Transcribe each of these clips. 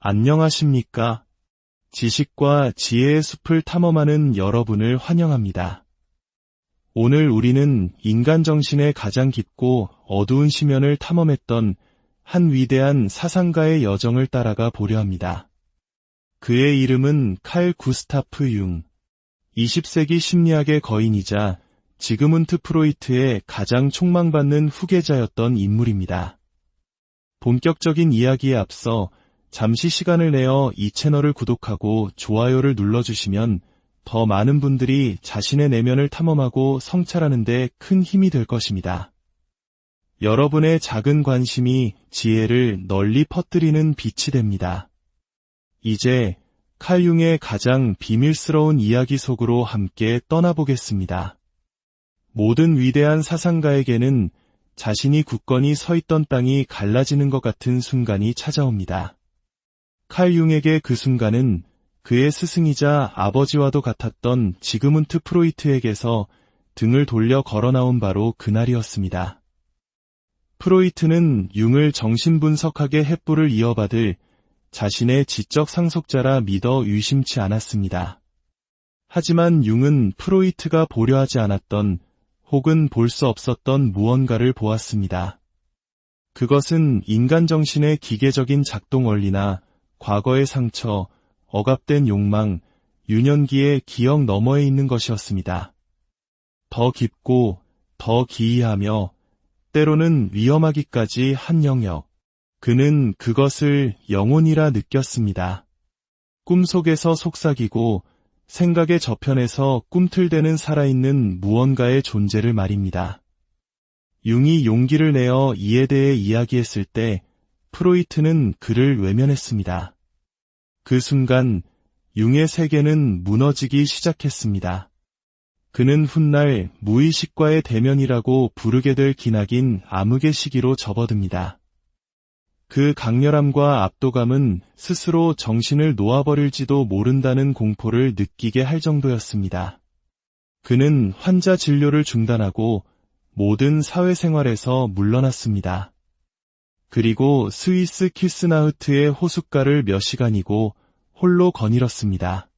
안녕하십니까? 지식과 지혜의 숲을 탐험하는 여러분을 환영합니다. 오늘 우리는 인간 정신의 가장 깊고 어두운 심연을 탐험했던 한 위대한 사상가의 여정을 따라가 보려 합니다. 그의 이름은 칼 구스타프 융. 20세기 심리학의 거인이자 지그문트 프로이트의 가장 촉망받는 후계자였던 인물입니다. 본격적인 이야기에 앞서 잠시 시간을 내어 이 채널을 구독하고 좋아요를 눌러주시면 더 많은 분들이 자신의 내면을 탐험하고 성찰하는 데 큰 힘이 될 것입니다. 여러분의 작은 관심이 지혜를 널리 퍼뜨리는 빛이 됩니다. 이제 칼 융의 가장 비밀스러운 이야기 속으로 함께 떠나보겠습니다. 모든 위대한 사상가에게는 자신이 굳건히 서 있던 땅이 갈라지는 것 같은 순간이 찾아옵니다. 칼 융에게 그 순간은 그의 스승이자 아버지와도 같았던 지그문트 프로이트에게서 등을 돌려 걸어나온 바로 그날이었습니다. 프로이트는 융을 정신분석학의 횃불을 이어받을 자신의 지적 상속자라 믿어 의심치 않았습니다. 하지만 융은 프로이트가 보려 하지 않았던 혹은 볼 수 없었던 무언가를 보았습니다. 그것은 인간 정신의 기계적인 작동 원리나 과거의 상처, 억압된 욕망, 유년기의 기억 너머에 있는 것이었습니다. 더 깊고 더 기이하며 때로는 위험하기까지 한 영역. 그는 그것을 영혼이라 느꼈습니다. 꿈속에서 속삭이고 생각의 저편에서 꿈틀대는 살아있는 무언가의 존재를 말입니다. 융이 용기를 내어 이에 대해 이야기했을 때 프로이트는 그를 외면했습니다. 그 순간 융의 세계는 무너지기 시작했습니다. 그는 훗날 무의식과의 대면이라고 부르게 될 기나긴 암흑의 시기로 접어듭니다. 그 강렬함과 압도감은 스스로 정신을 놓아버릴지도 모른다는 공포를 느끼게 할 정도였습니다. 그는 환자 진료를 중단하고 모든 사회생활에서 물러났습니다. 그리고 스위스 키스나흐트의 호숫가를 몇 시간이고 홀로 거닐었습니다.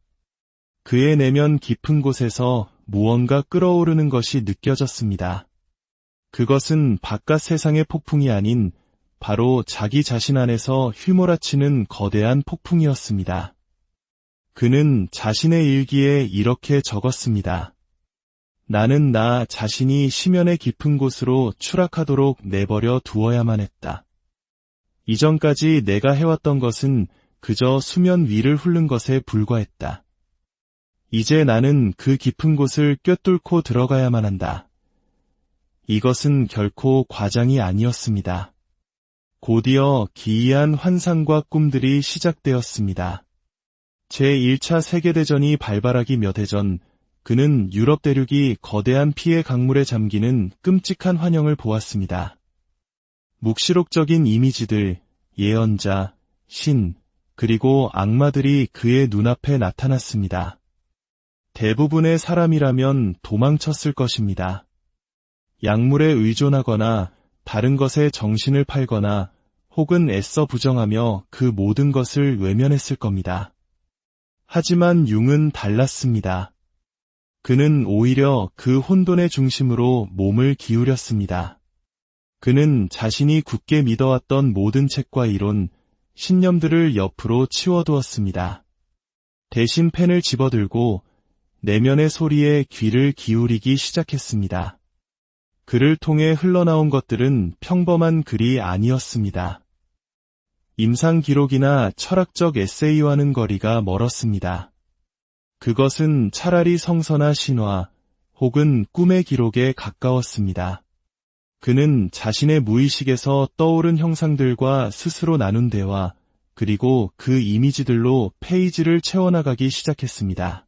그의 내면 깊은 곳에서 무언가 끓어오르는 것이 느껴졌습니다. 그것은 바깥 세상의 폭풍이 아닌 바로 자기 자신 안에서 휘몰아치는 거대한 폭풍이었습니다. 그는 자신의 일기에 이렇게 적었습니다. 나는 나 자신이 심연의 깊은 곳으로 추락하도록 내버려 두어야만 했다. 이전까지 내가 해왔던 것은 그저 수면 위를 훑는 것에 불과했다. 이제 나는 그 깊은 곳을 꿰뚫고 들어가야만 한다. 이것은 결코 과장이 아니었습니다. 곧이어 기이한 환상과 꿈들이 시작되었습니다. 제1차 세계대전이 발발하기 몇 해 전 그는 유럽 대륙이 거대한 피해 강물에 잠기는 끔찍한 환영을 보았습니다. 묵시록적인 이미지들, 예언자, 신, 그리고 악마들이 그의 눈앞에 나타났습니다. 대부분의 사람이라면 도망쳤을 것입니다. 약물에 의존하거나 다른 것에 정신을 팔거나 혹은 애써 부정하며 그 모든 것을 외면했을 겁니다. 하지만 융은 달랐습니다. 그는 오히려 그 혼돈의 중심으로 몸을 기울였습니다. 그는 자신이 굳게 믿어왔던 모든 책과 이론, 신념들을 옆으로 치워두었습니다. 대신 펜을 집어들고 내면의 소리에 귀를 기울이기 시작했습니다. 그를 통해 흘러나온 것들은 평범한 글이 아니었습니다. 임상 기록이나 철학적 에세이와는 거리가 멀었습니다. 그것은 차라리 성서나 신화 혹은 꿈의 기록에 가까웠습니다. 그는 자신의 무의식에서 떠오른 형상들과 스스로 나눈 대화, 그리고 그 이미지들로 페이지를 채워나가기 시작했습니다.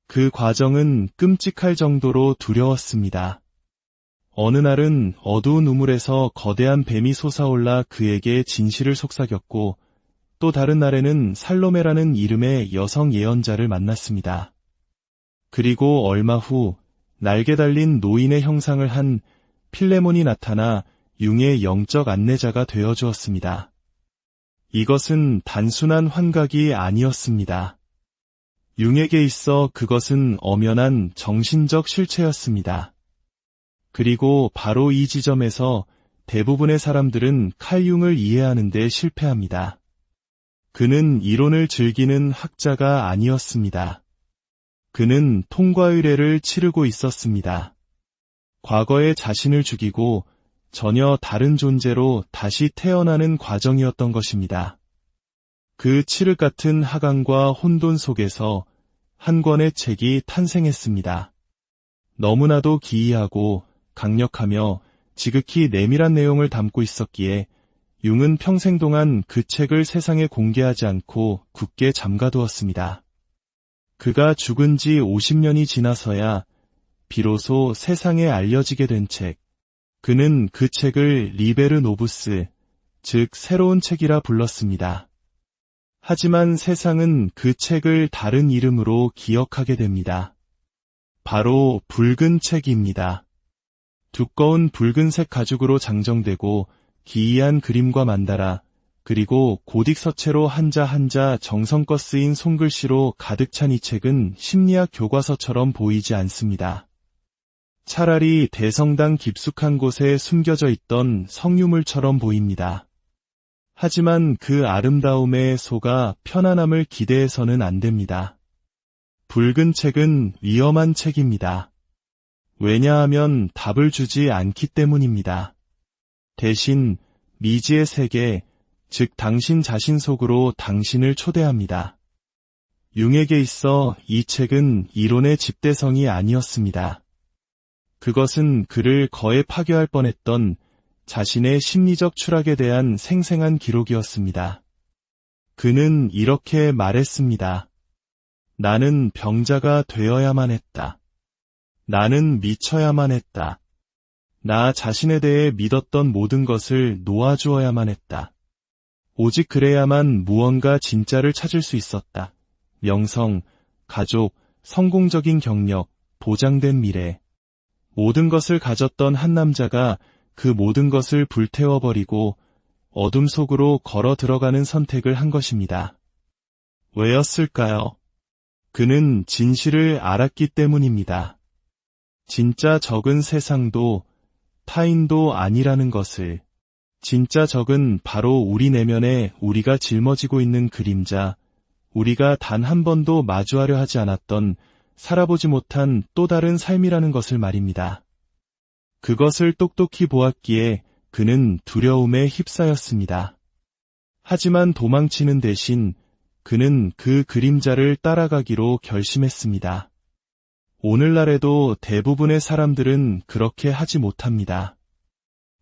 그 과정은 끔찍할 정도로 두려웠습니다. 어느 날은 어두운 우물에서 거대한 뱀이 솟아올라 그에게 진실을 속삭였고, 또 다른 날에는 살로메라는 이름의 여성 예언자를 만났습니다. 그리고 얼마 후 날개 달린 노인의 형상을 한 필레몬이 나타나 융의 영적 안내자가 되어주었습니다. 이것은 단순한 환각이 아니었습니다. 융에게 있어 그것은 엄연한 정신적 실체였습니다. 그리고 바로 이 지점에서 대부분의 사람들은 칼 융을 이해하는 데 실패합니다. 그는 이론을 즐기는 학자가 아니었습니다. 그는 통과 의례를 치르고 있었습니다. 과거의 자신을 죽이고 전혀 다른 존재로 다시 태어나는 과정이었던 것입니다. 그 칠흑 같은 하강과 혼돈 속에서 한 권의 책이 탄생했습니다. 너무나도 기이하고 강력하며 지극히 내밀한 내용을 담고 있었기에 융은 평생 동안 그 책을 세상에 공개하지 않고 굳게 잠가두었습니다. 그가 죽은 지 50년이 지나서야 비로소 세상에 알려지게 된 책. 그는 그 책을 리베르 노부스, 즉 새로운 책이라 불렀습니다. 하지만 세상은 그 책을 다른 이름으로 기억하게 됩니다. 바로 붉은 책입니다. 두꺼운 붉은색 가죽으로 장정되고 기이한 그림과 만다라, 그리고 고딕서체로 한자 한자 정성껏 쓰인 손글씨로 가득 찬 이 책은 심리학 교과서처럼 보이지 않습니다. 차라리 대성당 깊숙한 곳에 숨겨져 있던 성유물처럼 보입니다. 하지만 그 아름다움에 속아 편안함을 기대해서는 안 됩니다. 붉은 책은 위험한 책입니다. 왜냐하면 답을 주지 않기 때문입니다. 대신 미지의 세계, 즉 당신 자신 속으로 당신을 초대합니다. 융에게 있어 이 책은 이론의 집대성이 아니었습니다. 그것은 그를 거에 파괴할 뻔했던 자신의 심리적 추락에 대한 생생한 기록이었습니다. 그는 이렇게 말했습니다. 나는 병자가 되어야만 했다. 나는 미쳐야만 했다. 나 자신에 대해 믿었던 모든 것을 놓아주어야만 했다. 오직 그래야만 무언가 진짜를 찾을 수 있었다. 명성, 가족, 성공적인 경력, 보장된 미래. 모든 것을 가졌던 한 남자가 그 모든 것을 불태워버리고 어둠 속으로 걸어 들어가는 선택을 한 것입니다. 왜였을까요? 그는 진실을 알았기 때문입니다. 진짜 적은 세상도 타인도 아니라는 것을. 진짜 적은 바로 우리 내면에 우리가 짊어지고 있는 그림자, 우리가 단 한 번도 마주하려 하지 않았던 살아보지 못한 또 다른 삶이라는 것을 말입니다. 그것을 똑똑히 보았기에 그는 두려움에 휩싸였습니다. 하지만 도망치는 대신 그는 그 그림자를 따라가기로 결심했습니다. 오늘날에도 대부분의 사람들은 그렇게 하지 못합니다.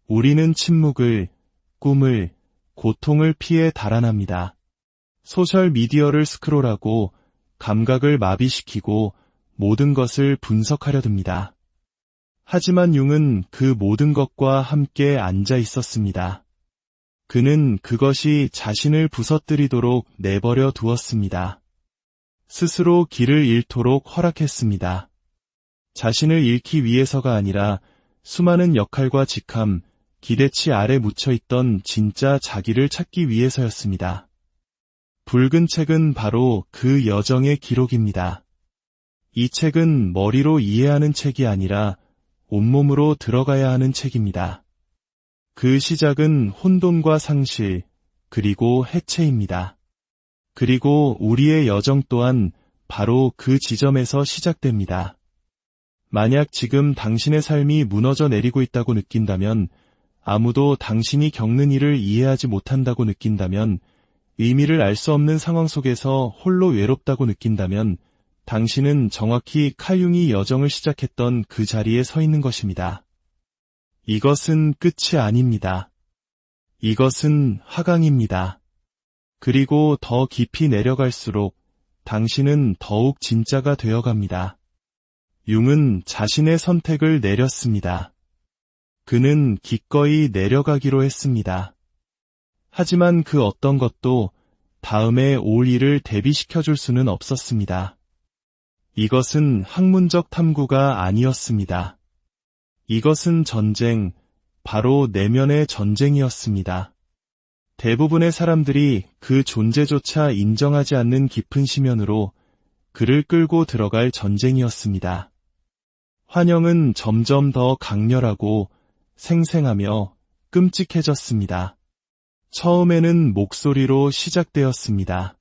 우리는 침묵을, 꿈을, 고통을 피해 달아납니다. 소셜미디어를 스크롤하고 감각을 마비시키고 모든 것을 분석하려 듭니다. 하지만 융은 그 모든 것과 함께 앉아 있었습니다. 그는 그것이 자신을 부서뜨리도록 내버려 두었습니다. 스스로 길을 잃도록 허락했습니다. 자신을 잃기 위해서가 아니라 수많은 역할과 직함, 기대치 아래 묻혀있던 진짜 자기를 찾기 위해서였습니다. 붉은 책은 바로 그 여정의 기록입니다. 이 책은 머리로 이해하는 책이 아니라 온몸으로 들어가야 하는 책입니다. 그 시작은 혼돈과 상실, 그리고 해체입니다. 그리고 우리의 여정 또한 바로 그 지점에서 시작됩니다. 만약 지금 당신의 삶이 무너져 내리고 있다고 느낀다면, 아무도 당신이 겪는 일을 이해하지 못한다고 느낀다면, 의미를 알 수 없는 상황 속에서 홀로 외롭다고 느낀다면, 당신은 정확히 칼 융이 여정을 시작했던 그 자리에 서 있는 것입니다. 이것은 끝이 아닙니다. 이것은 하강입니다. 그리고 더 깊이 내려갈수록 당신은 더욱 진짜가 되어갑니다. 융은 자신의 선택을 내렸습니다. 그는 기꺼이 내려가기로 했습니다. 하지만 그 어떤 것도 다음에 올 일을 대비시켜줄 수는 없었습니다. 이것은 학문적 탐구가 아니었습니다. 이것은 전쟁, 바로 내면의 전쟁이었습니다. 대부분의 사람들이 그 존재조차 인정하지 않는 깊은 심연으로 그를 끌고 들어갈 전쟁이었습니다. 환영은 점점 더 강렬하고 생생하며 끔찍해졌습니다. 처음에는 목소리로 시작되었습니다.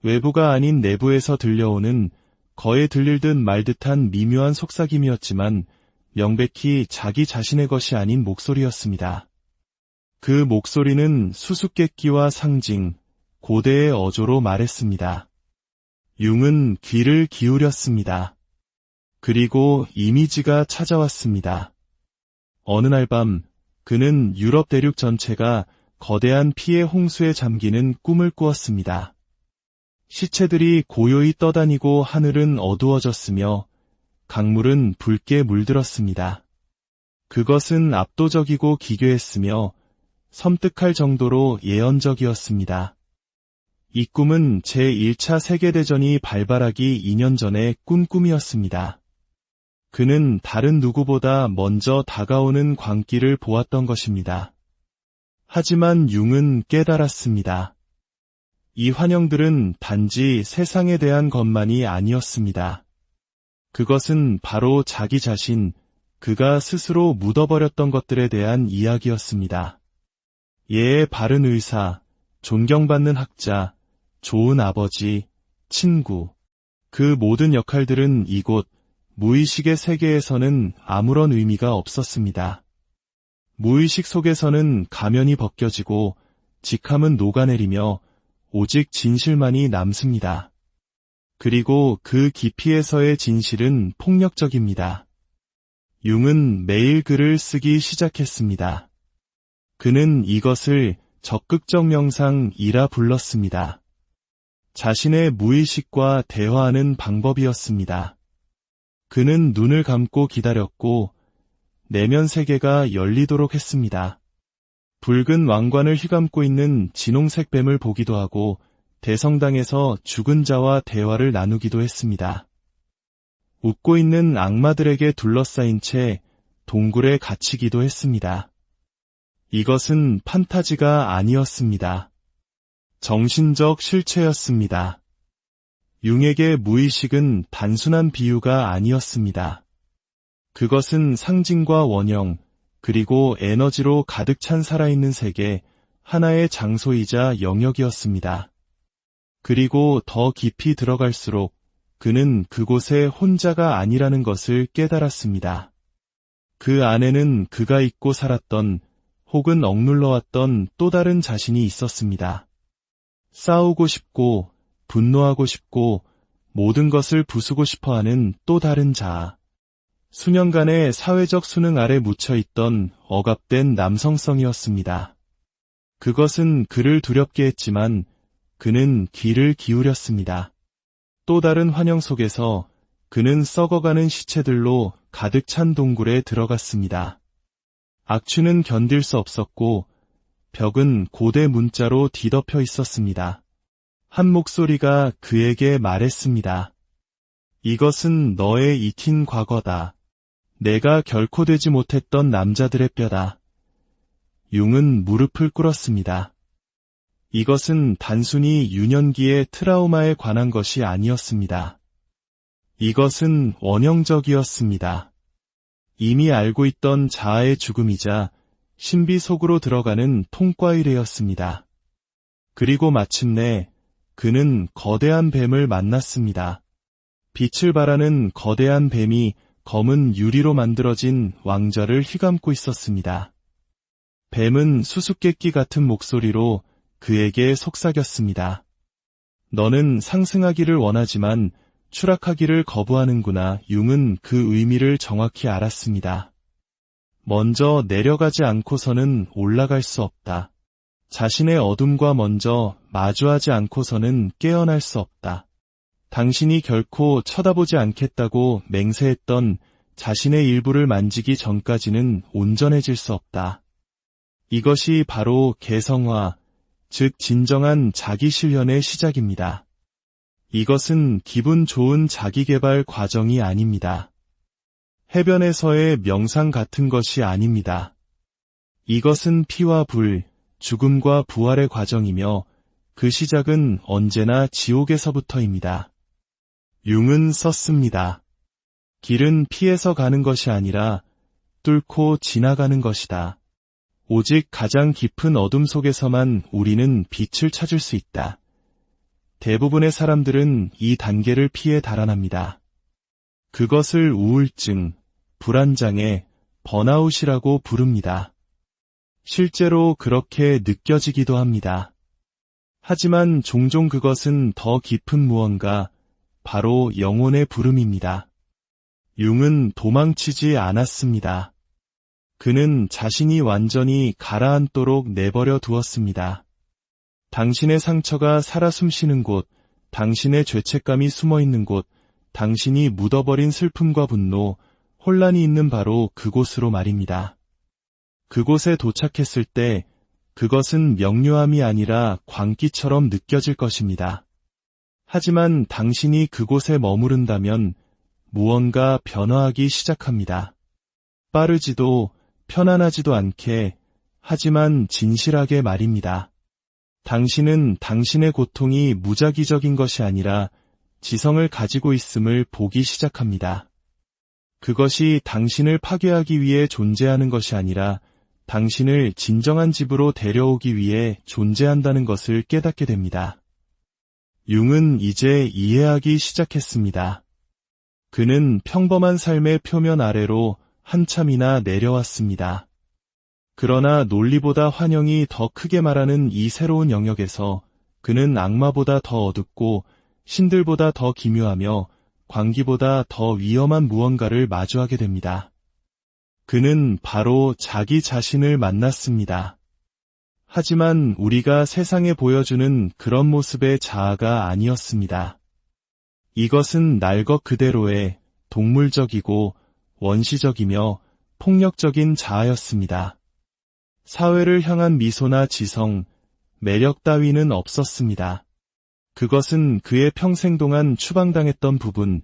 외부가 아닌 내부에서 들려오는 거에 들릴 듯 말 듯한 미묘한 속삭임이었지만 명백히 자기 자신의 것이 아닌 목소리였습니다. 그 목소리는 수수께끼와 상징, 고대의 어조로 말했습니다. 융은 귀를 기울였습니다. 그리고 이미지가 찾아왔습니다. 어느 날 밤 그는 유럽 대륙 전체가 거대한 피해 홍수에 잠기는 꿈을 꾸었습니다. 시체들이 고요히 떠다니고 하늘은 어두워졌으며 강물은 붉게 물들었습니다. 그것은 압도적이고 기괴했으며 섬뜩할 정도로 예언적이었습니다. 이 꿈은 제1차 세계대전이 발발하기 2년 전에 꾼 꿈이었습니다. 그는 다른 누구보다 먼저 다가오는 광기를 보았던 것입니다. 하지만 융은 깨달았습니다. 이 환영들은 단지 세상에 대한 것만이 아니었습니다. 그것은 바로 자기 자신, 그가 스스로 묻어버렸던 것들에 대한 이야기였습니다. 예의 바른 의사, 존경받는 학자, 좋은 아버지, 친구. 그 모든 역할들은 이곳 무의식의 세계에서는 아무런 의미가 없었습니다. 무의식 속에서는 가면이 벗겨지고 직함은 녹아내리며 오직 진실만이 남습니다. 그리고 그 깊이에서의 진실은 폭력적입니다. 융은 매일 글을 쓰기 시작했습니다. 그는 이것을 적극적 명상이라 불렀습니다. 자신의 무의식과 대화하는 방법이었습니다. 그는 눈을 감고 기다렸고 내면 세계가 열리도록 했습니다. 붉은 왕관을 휘감고 있는 진홍색 뱀을 보기도 하고 대성당에서 죽은 자와 대화를 나누기도 했습니다. 웃고 있는 악마들에게 둘러싸인 채 동굴에 갇히기도 했습니다. 이것은 판타지가 아니었습니다. 정신적 실체였습니다. 융에게 무의식은 단순한 비유가 아니었습니다. 그것은 상징과 원형, 그리고 에너지로 가득 찬 살아있는 세계, 하나의 장소이자 영역이었습니다. 그리고 더 깊이 들어갈수록 그는 그곳에 혼자가 아니라는 것을 깨달았습니다. 그 안에는 그가 잊고 살았던 혹은 억눌러왔던 또 다른 자신이 있었습니다. 싸우고 싶고 분노하고 싶고 모든 것을 부수고 싶어하는 또 다른 자아. 수년간의 사회적 수능 아래 묻혀있던 억압된 남성성이었습니다. 그것은 그를 두렵게 했지만 그는 귀를 기울였습니다. 또 다른 환영 속에서 그는 썩어가는 시체들로 가득 찬 동굴에 들어갔습니다. 악취는 견딜 수 없었고 벽은 고대 문자로 뒤덮여 있었습니다. 한 목소리가 그에게 말했습니다. 이것은 너의 익힌 과거다. 내가 결코 되지 못했던 남자들의 뼈다. 융은 무릎을 꿇었습니다. 이것은 단순히 유년기의 트라우마에 관한 것이 아니었습니다. 이것은 원형적이었습니다. 이미 알고 있던 자아의 죽음이자 신비 속으로 들어가는 통과의례였습니다. 그리고 마침내 그는 거대한 뱀을 만났습니다. 빛을 발하는 거대한 뱀이 검은 유리로 만들어진 왕좌를 휘감고 있었습니다. 뱀은 수수께끼 같은 목소리로 그에게 속삭였습니다. 너는 상승하기를 원하지만 추락하기를 거부하는구나. 융은 그 의미를 정확히 알았습니다. 먼저 내려가지 않고서는 올라갈 수 없다. 자신의 어둠과 먼저 마주하지 않고서는 깨어날 수 없다. 당신이 결코 쳐다보지 않겠다고 맹세했던 자신의 일부를 만지기 전까지는 온전해질 수 없다. 이것이 바로 개성화, 즉 진정한 자기 실현의 시작입니다. 이것은 기분 좋은 자기개발 과정이 아닙니다. 해변에서의 명상 같은 것이 아닙니다. 이것은 피와 불, 죽음과 부활의 과정이며 그 시작은 언제나 지옥에서부터입니다. 융은 썼습니다. 길은 피해서 가는 것이 아니라 뚫고 지나가는 것이다. 오직 가장 깊은 어둠 속에서만 우리는 빛을 찾을 수 있다. 대부분의 사람들은 이 단계를 피해 달아납니다. 그것을 우울증, 불안장애, 번아웃이라고 부릅니다. 실제로 그렇게 느껴지기도 합니다. 하지만 종종 그것은 더 깊은 무언가, 바로 영혼의 부름입니다. 융은 도망치지 않았습니다. 그는 자신이 완전히 가라앉도록 내버려 두었습니다. 당신의 상처가 살아 숨쉬는 곳, 당신의 죄책감이 숨어있는 곳, 당신이 묻어버린 슬픔과 분노, 혼란이 있는 바로 그곳으로 말입니다. 그곳에 도착했을 때 그것은 명료함이 아니라 광기처럼 느껴질 것입니다. 하지만 당신이 그곳에 머무른다면 무언가 변화하기 시작합니다. 빠르지도 편안하지도 않게, 하지만 진실하게 말입니다. 당신은 당신의 고통이 무작위적인 것이 아니라 지성을 가지고 있음을 보기 시작합니다. 그것이 당신을 파괴하기 위해 존재하는 것이 아니라 당신을 진정한 집으로 데려오기 위해 존재한다는 것을 깨닫게 됩니다. 융은 이제 이해하기 시작했습니다. 그는 평범한 삶의 표면 아래로 한참이나 내려왔습니다. 그러나 논리보다 환영이 더 크게 말하는 이 새로운 영역에서 그는 악마보다 더 어둡고 신들보다 더 기묘하며 광기보다 더 위험한 무언가를 마주하게 됩니다. 그는 바로 자기 자신을 만났습니다. 하지만 우리가 세상에 보여주는 그런 모습의 자아가 아니었습니다. 이것은 날 것 그대로의 동물적이고 원시적이며 폭력적인 자아였습니다. 사회를 향한 미소나 지성, 매력 따위는 없었습니다. 그것은 그의 평생 동안 추방당했던 부분,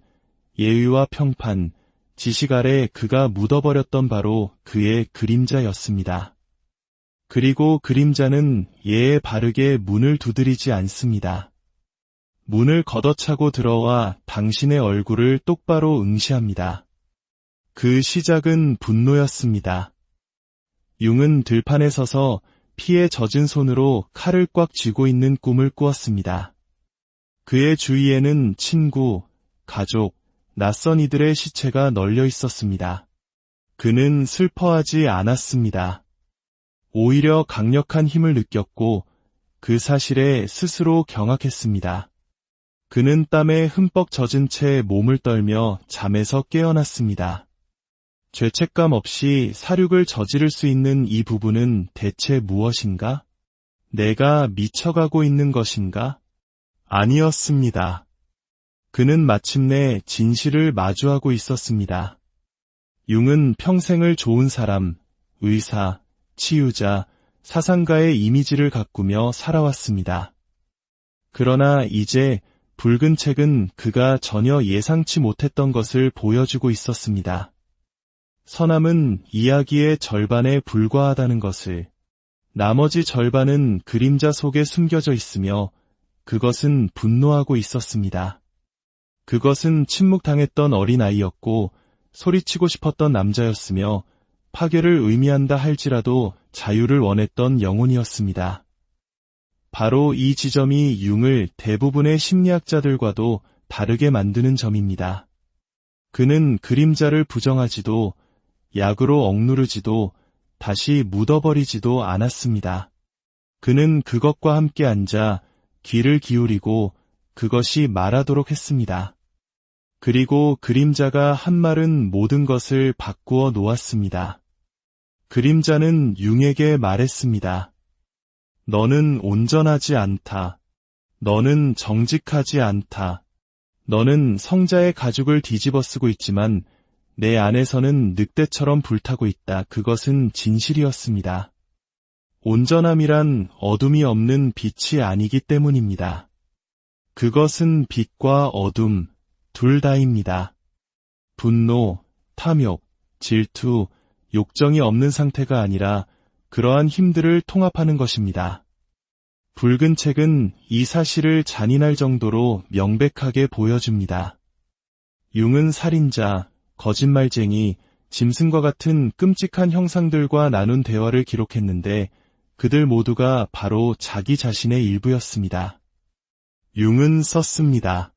예의와 평판, 지식 아래 그가 묻어버렸던 바로 그의 그림자였습니다. 그리고 그림자는 예에 바르게 문을 두드리지 않습니다. 문을 걷어차고 들어와 당신의 얼굴을 똑바로 응시합니다. 그 시작은 분노였습니다. 융은 들판에 서서 피에 젖은 손으로 칼을 꽉 쥐고 있는 꿈을 꾸었습니다. 그의 주위에는 친구, 가족, 낯선 이들의 시체가 널려 있었습니다. 그는 슬퍼하지 않았습니다. 오히려 강력한 힘을 느꼈고 그 사실에 스스로 경악했습니다. 그는 땀에 흠뻑 젖은 채 몸을 떨며 잠에서 깨어났습니다. 죄책감 없이 살육을 저지를 수 있는 이 부분은 대체 무엇인가? 내가 미쳐가고 있는 것인가? 아니었습니다. 그는 마침내 진실을 마주하고 있었습니다. 융은 평생을 좋은 사람, 의사, 치유자, 사상가의 이미지를 가꾸며 살아왔습니다. 그러나 이제 붉은 책은 그가 전혀 예상치 못했던 것을 보여주고 있었습니다. 선함은 이야기의 절반에 불과하다는 것을, 나머지 절반은 그림자 속에 숨겨져 있으며 그것은 분노하고 있었습니다. 그것은 침묵당했던 어린아이였고 소리치고 싶었던 남자였으며 파괴를 의미한다 할지라도 자유를 원했던 영혼이었습니다. 바로 이 지점이 융을 대부분의 심리학자들과도 다르게 만드는 점입니다. 그는 그림자를 부정하지도 약으로 억누르지도 다시 묻어버리지도 않았습니다. 그는 그것과 함께 앉아 귀를 기울이고 그것이 말하도록 했습니다. 그리고 그림자가 한 말은 모든 것을 바꾸어 놓았습니다. 그림자는 융에게 말했습니다. 너는 온전하지 않다. 너는 정직하지 않다. 너는 성자의 가죽을 뒤집어 쓰고 있지만 내 안에서는 늑대처럼 불타고 있다. 그것은 진실이었습니다. 온전함이란 어둠이 없는 빛이 아니기 때문입니다. 그것은 빛과 어둠, 둘 다입니다. 분노, 탐욕, 질투, 욕정이 없는 상태가 아니라 그러한 힘들을 통합하는 것입니다. 붉은 책은 이 사실을 잔인할 정도로 명백하게 보여줍니다. 융은 살인자, 거짓말쟁이, 짐승과 같은 끔찍한 형상들과 나눈 대화를 기록했는데 그들 모두가 바로 자기 자신의 일부였습니다. 융은 썼습니다.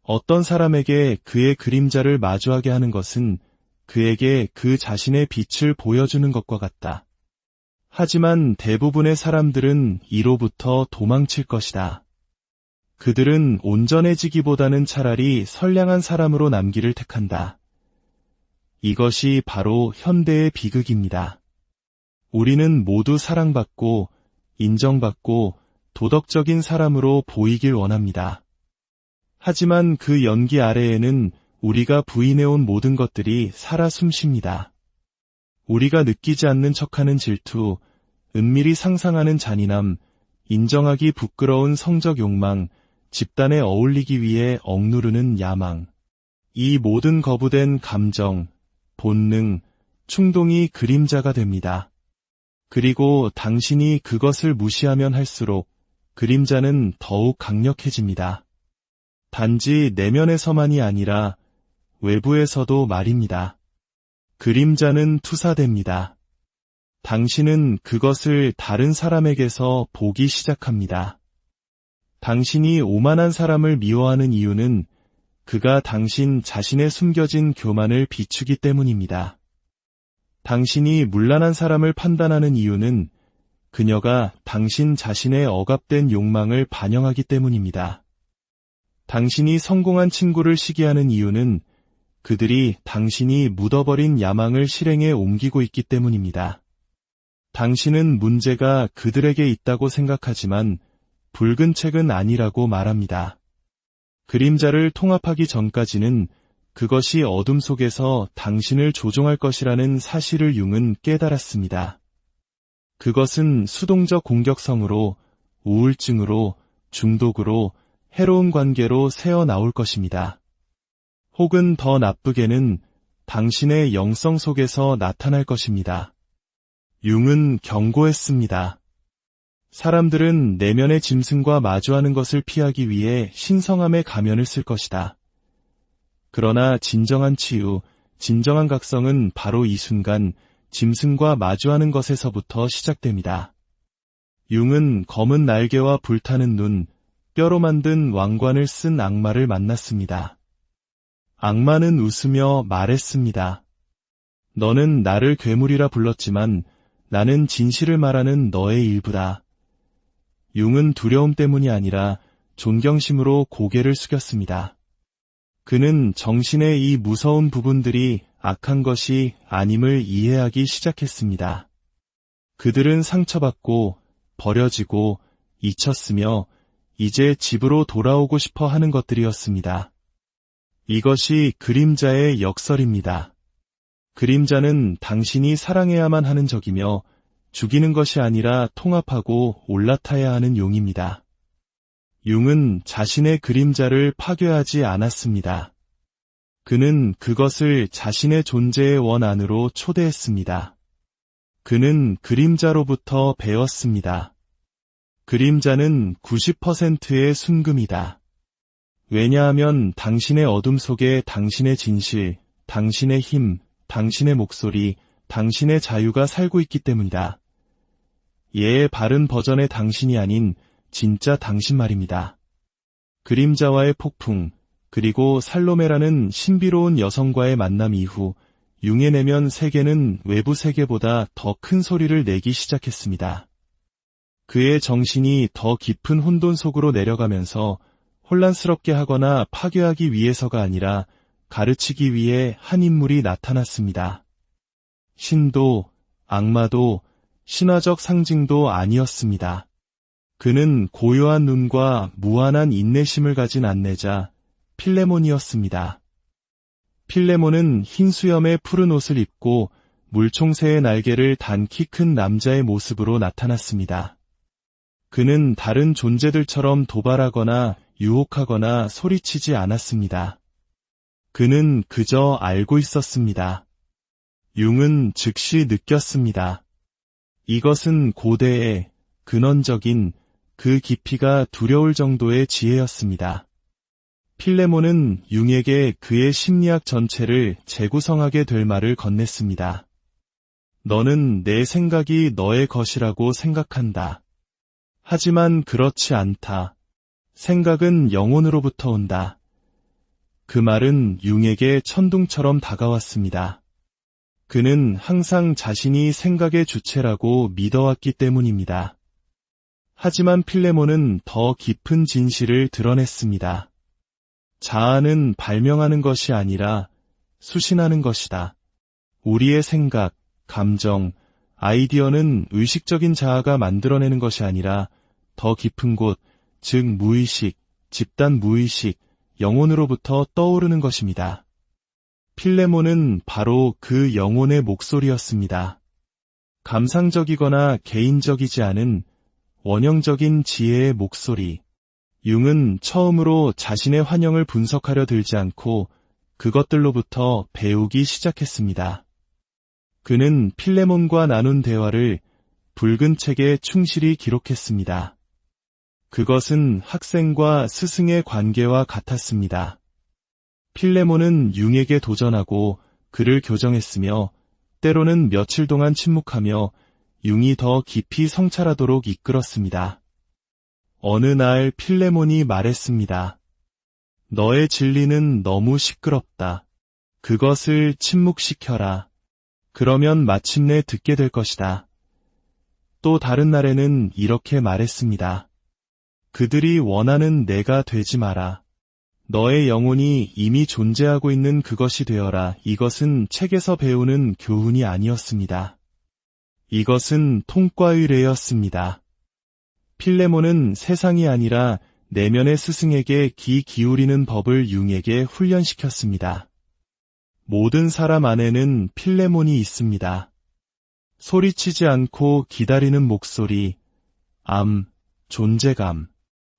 어떤 사람에게 그의 그림자를 마주하게 하는 것은 그에게 그 자신의 빛을 보여주는 것과 같다. 하지만 대부분의 사람들은 이로부터 도망칠 것이다. 그들은 온전해지기보다는 차라리 선량한 사람으로 남기를 택한다. 이것이 바로 현대의 비극입니다. 우리는 모두 사랑받고 인정받고 도덕적인 사람으로 보이길 원합니다. 하지만 그 연기 아래에는 우리가 부인해온 모든 것들이 살아 숨쉽니다. 우리가 느끼지 않는 척하는 질투, 은밀히 상상하는 잔인함, 인정하기 부끄러운 성적 욕망, 집단에 어울리기 위해 억누르는 야망. 이 모든 거부된 감정, 본능, 충동이 그림자가 됩니다. 그리고 당신이 그것을 무시하면 할수록 그림자는 더욱 강력해집니다. 단지 내면에서만이 아니라 외부에서도 말입니다. 그림자는 투사됩니다. 당신은 그것을 다른 사람에게서 보기 시작합니다. 당신이 오만한 사람을 미워하는 이유는 그가 당신 자신의 숨겨진 교만을 비추기 때문입니다. 당신이 문란한 사람을 판단하는 이유는 그녀가 당신 자신의 억압된 욕망을 반영하기 때문입니다. 당신이 성공한 친구를 시기하는 이유는 그들이 당신이 묻어버린 야망을 실행에 옮기고 있기 때문입니다. 당신은 문제가 그들에게 있다고 생각하지만 붉은 책은 아니라고 말합니다. 그림자를 통합하기 전까지는 그것이 어둠 속에서 당신을 조종할 것이라는 사실을 융은 깨달았습니다. 그것은 수동적 공격성으로, 우울증으로, 중독으로, 해로운 관계로 새어나올 것입니다. 혹은 더 나쁘게는 당신의 영성 속에서 나타날 것입니다. 융은 경고했습니다. 사람들은 내면의 짐승과 마주하는 것을 피하기 위해 신성함의 가면을 쓸 것이다. 그러나 진정한 치유, 진정한 각성은 바로 이 순간 짐승과 마주하는 것에서부터 시작됩니다. 융은 검은 날개와 불타는 눈, 뼈로 만든 왕관을 쓴 악마를 만났습니다. 악마는 웃으며 말했습니다. 너는 나를 괴물이라 불렀지만 나는 진실을 말하는 너의 일부다. 융은 두려움 때문이 아니라 존경심으로 고개를 숙였습니다. 그는 정신의 이 무서운 부분들이 악한 것이 아님을 이해하기 시작했습니다. 그들은 상처받고 버려지고 잊혔으며 이제 집으로 돌아오고 싶어 하는 것들이었습니다. 이것이 그림자의 역설입니다. 그림자는 당신이 사랑해야만 하는 적이며 죽이는 것이 아니라 통합하고 올라타야 하는 용입니다. 융은 자신의 그림자를 파괴하지 않았습니다. 그는 그것을 자신의 존재의 원 안으로 초대했습니다. 그는 그림자로부터 배웠습니다. 그림자는 90%의 순금이다. 왜냐하면 당신의 어둠 속에 당신의 진실, 당신의 힘, 당신의 목소리, 당신의 자유가 살고 있기 때문이다. 예의 바른 버전의 당신이 아닌 진짜 당신 말입니다. 그림자와의 폭풍, 그리고 살로메라는 신비로운 여성과의 만남 이후 융의 내면 세계는 외부 세계보다 더 큰 소리를 내기 시작했습니다. 그의 정신이 더 깊은 혼돈 속으로 내려가면서 혼란스럽게 하거나 파괴하기 위해서가 아니라 가르치기 위해 한 인물이 나타났습니다. 신도, 악마도, 신화적 상징도 아니었습니다. 그는 고요한 눈과 무한한 인내심을 가진 안내자, 필레몬이었습니다. 필레몬은 흰 수염에 푸른 옷을 입고 물총새의 날개를 단 키 큰 남자의 모습으로 나타났습니다. 그는 다른 존재들처럼 도발하거나 유혹하거나 소리치지 않았습니다. 그는 그저 알고 있었습니다. 융은 즉시 느꼈습니다. 이것은 고대의 근원적인 그 깊이가 두려울 정도의 지혜였습니다. 필레몬은 융에게 그의 심리학 전체를 재구성하게 될 말을 건넸습니다. 너는 내 생각이 너의 것이라고 생각한다. 하지만 그렇지 않다. 생각은 영혼으로부터 온다. 그 말은 융에게 천둥처럼 다가왔습니다. 그는 항상 자신이 생각의 주체라고 믿어왔기 때문입니다. 하지만 필레몬은 더 깊은 진실을 드러냈습니다. 자아는 발명하는 것이 아니라 수신하는 것이다. 우리의 생각, 감정, 아이디어는 의식적인 자아가 만들어내는 것이 아니라 더 깊은 곳, 즉 무의식, 집단 무의식, 영혼으로부터 떠오르는 것입니다. 필레몬은 바로 그 영혼의 목소리였습니다. 감상적이거나 개인적이지 않은 원형적인 지혜의 목소리. 융은 처음으로 자신의 환영을 분석하려 들지 않고 그것들로부터 배우기 시작했습니다. 그는 필레몬과 나눈 대화를 붉은 책에 충실히 기록했습니다. 그것은 학생과 스승의 관계와 같았습니다. 필레몬은 융에게 도전하고 그를 교정했으며 때로는 며칠 동안 침묵하며 융이 더 깊이 성찰하도록 이끌었습니다. 어느 날 필레몬이 말했습니다. 너의 진리는 너무 시끄럽다. 그것을 침묵시켜라. 그러면 마침내 듣게 될 것이다. 또 다른 날에는 이렇게 말했습니다. 그들이 원하는 내가 되지 마라. 너의 영혼이 이미 존재하고 있는 그것이 되어라. 이것은 책에서 배우는 교훈이 아니었습니다. 이것은 통과의례였습니다. 필레몬은 세상이 아니라 내면의 스승에게 귀 기울이는 법을 융에게 훈련시켰습니다. 모든 사람 안에는 필레몬이 있습니다. 소리치지 않고 기다리는 목소리, 존재감.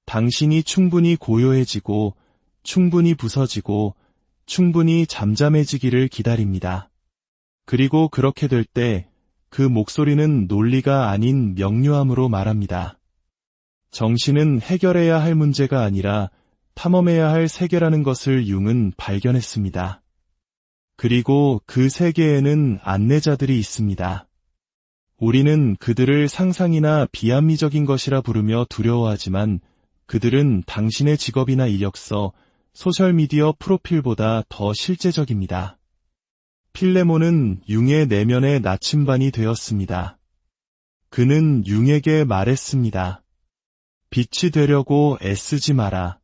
당신이 충분히 고요해지고 충분히 부서지고 충분히 잠잠해지기를 기다립니다. 그리고 그렇게 될 때 그 목소리는 논리가 아닌 명료함으로 말합니다. 정신은 해결해야 할 문제가 아니라 탐험해야 할 세계라는 것을 융은 발견했습니다. 그리고 그 세계에는 안내자들이 있습니다. 우리는 그들을 상상이나 비합리적인 것이라 부르며 두려워하지만 그들은 당신의 직업이나 이력서, 소셜미디어 프로필보다 더 실제적입니다. 필레몬은 융의 내면의 나침반이 되었습니다. 그는 융에게 말했습니다. 빛이 되려고 애쓰지 마라.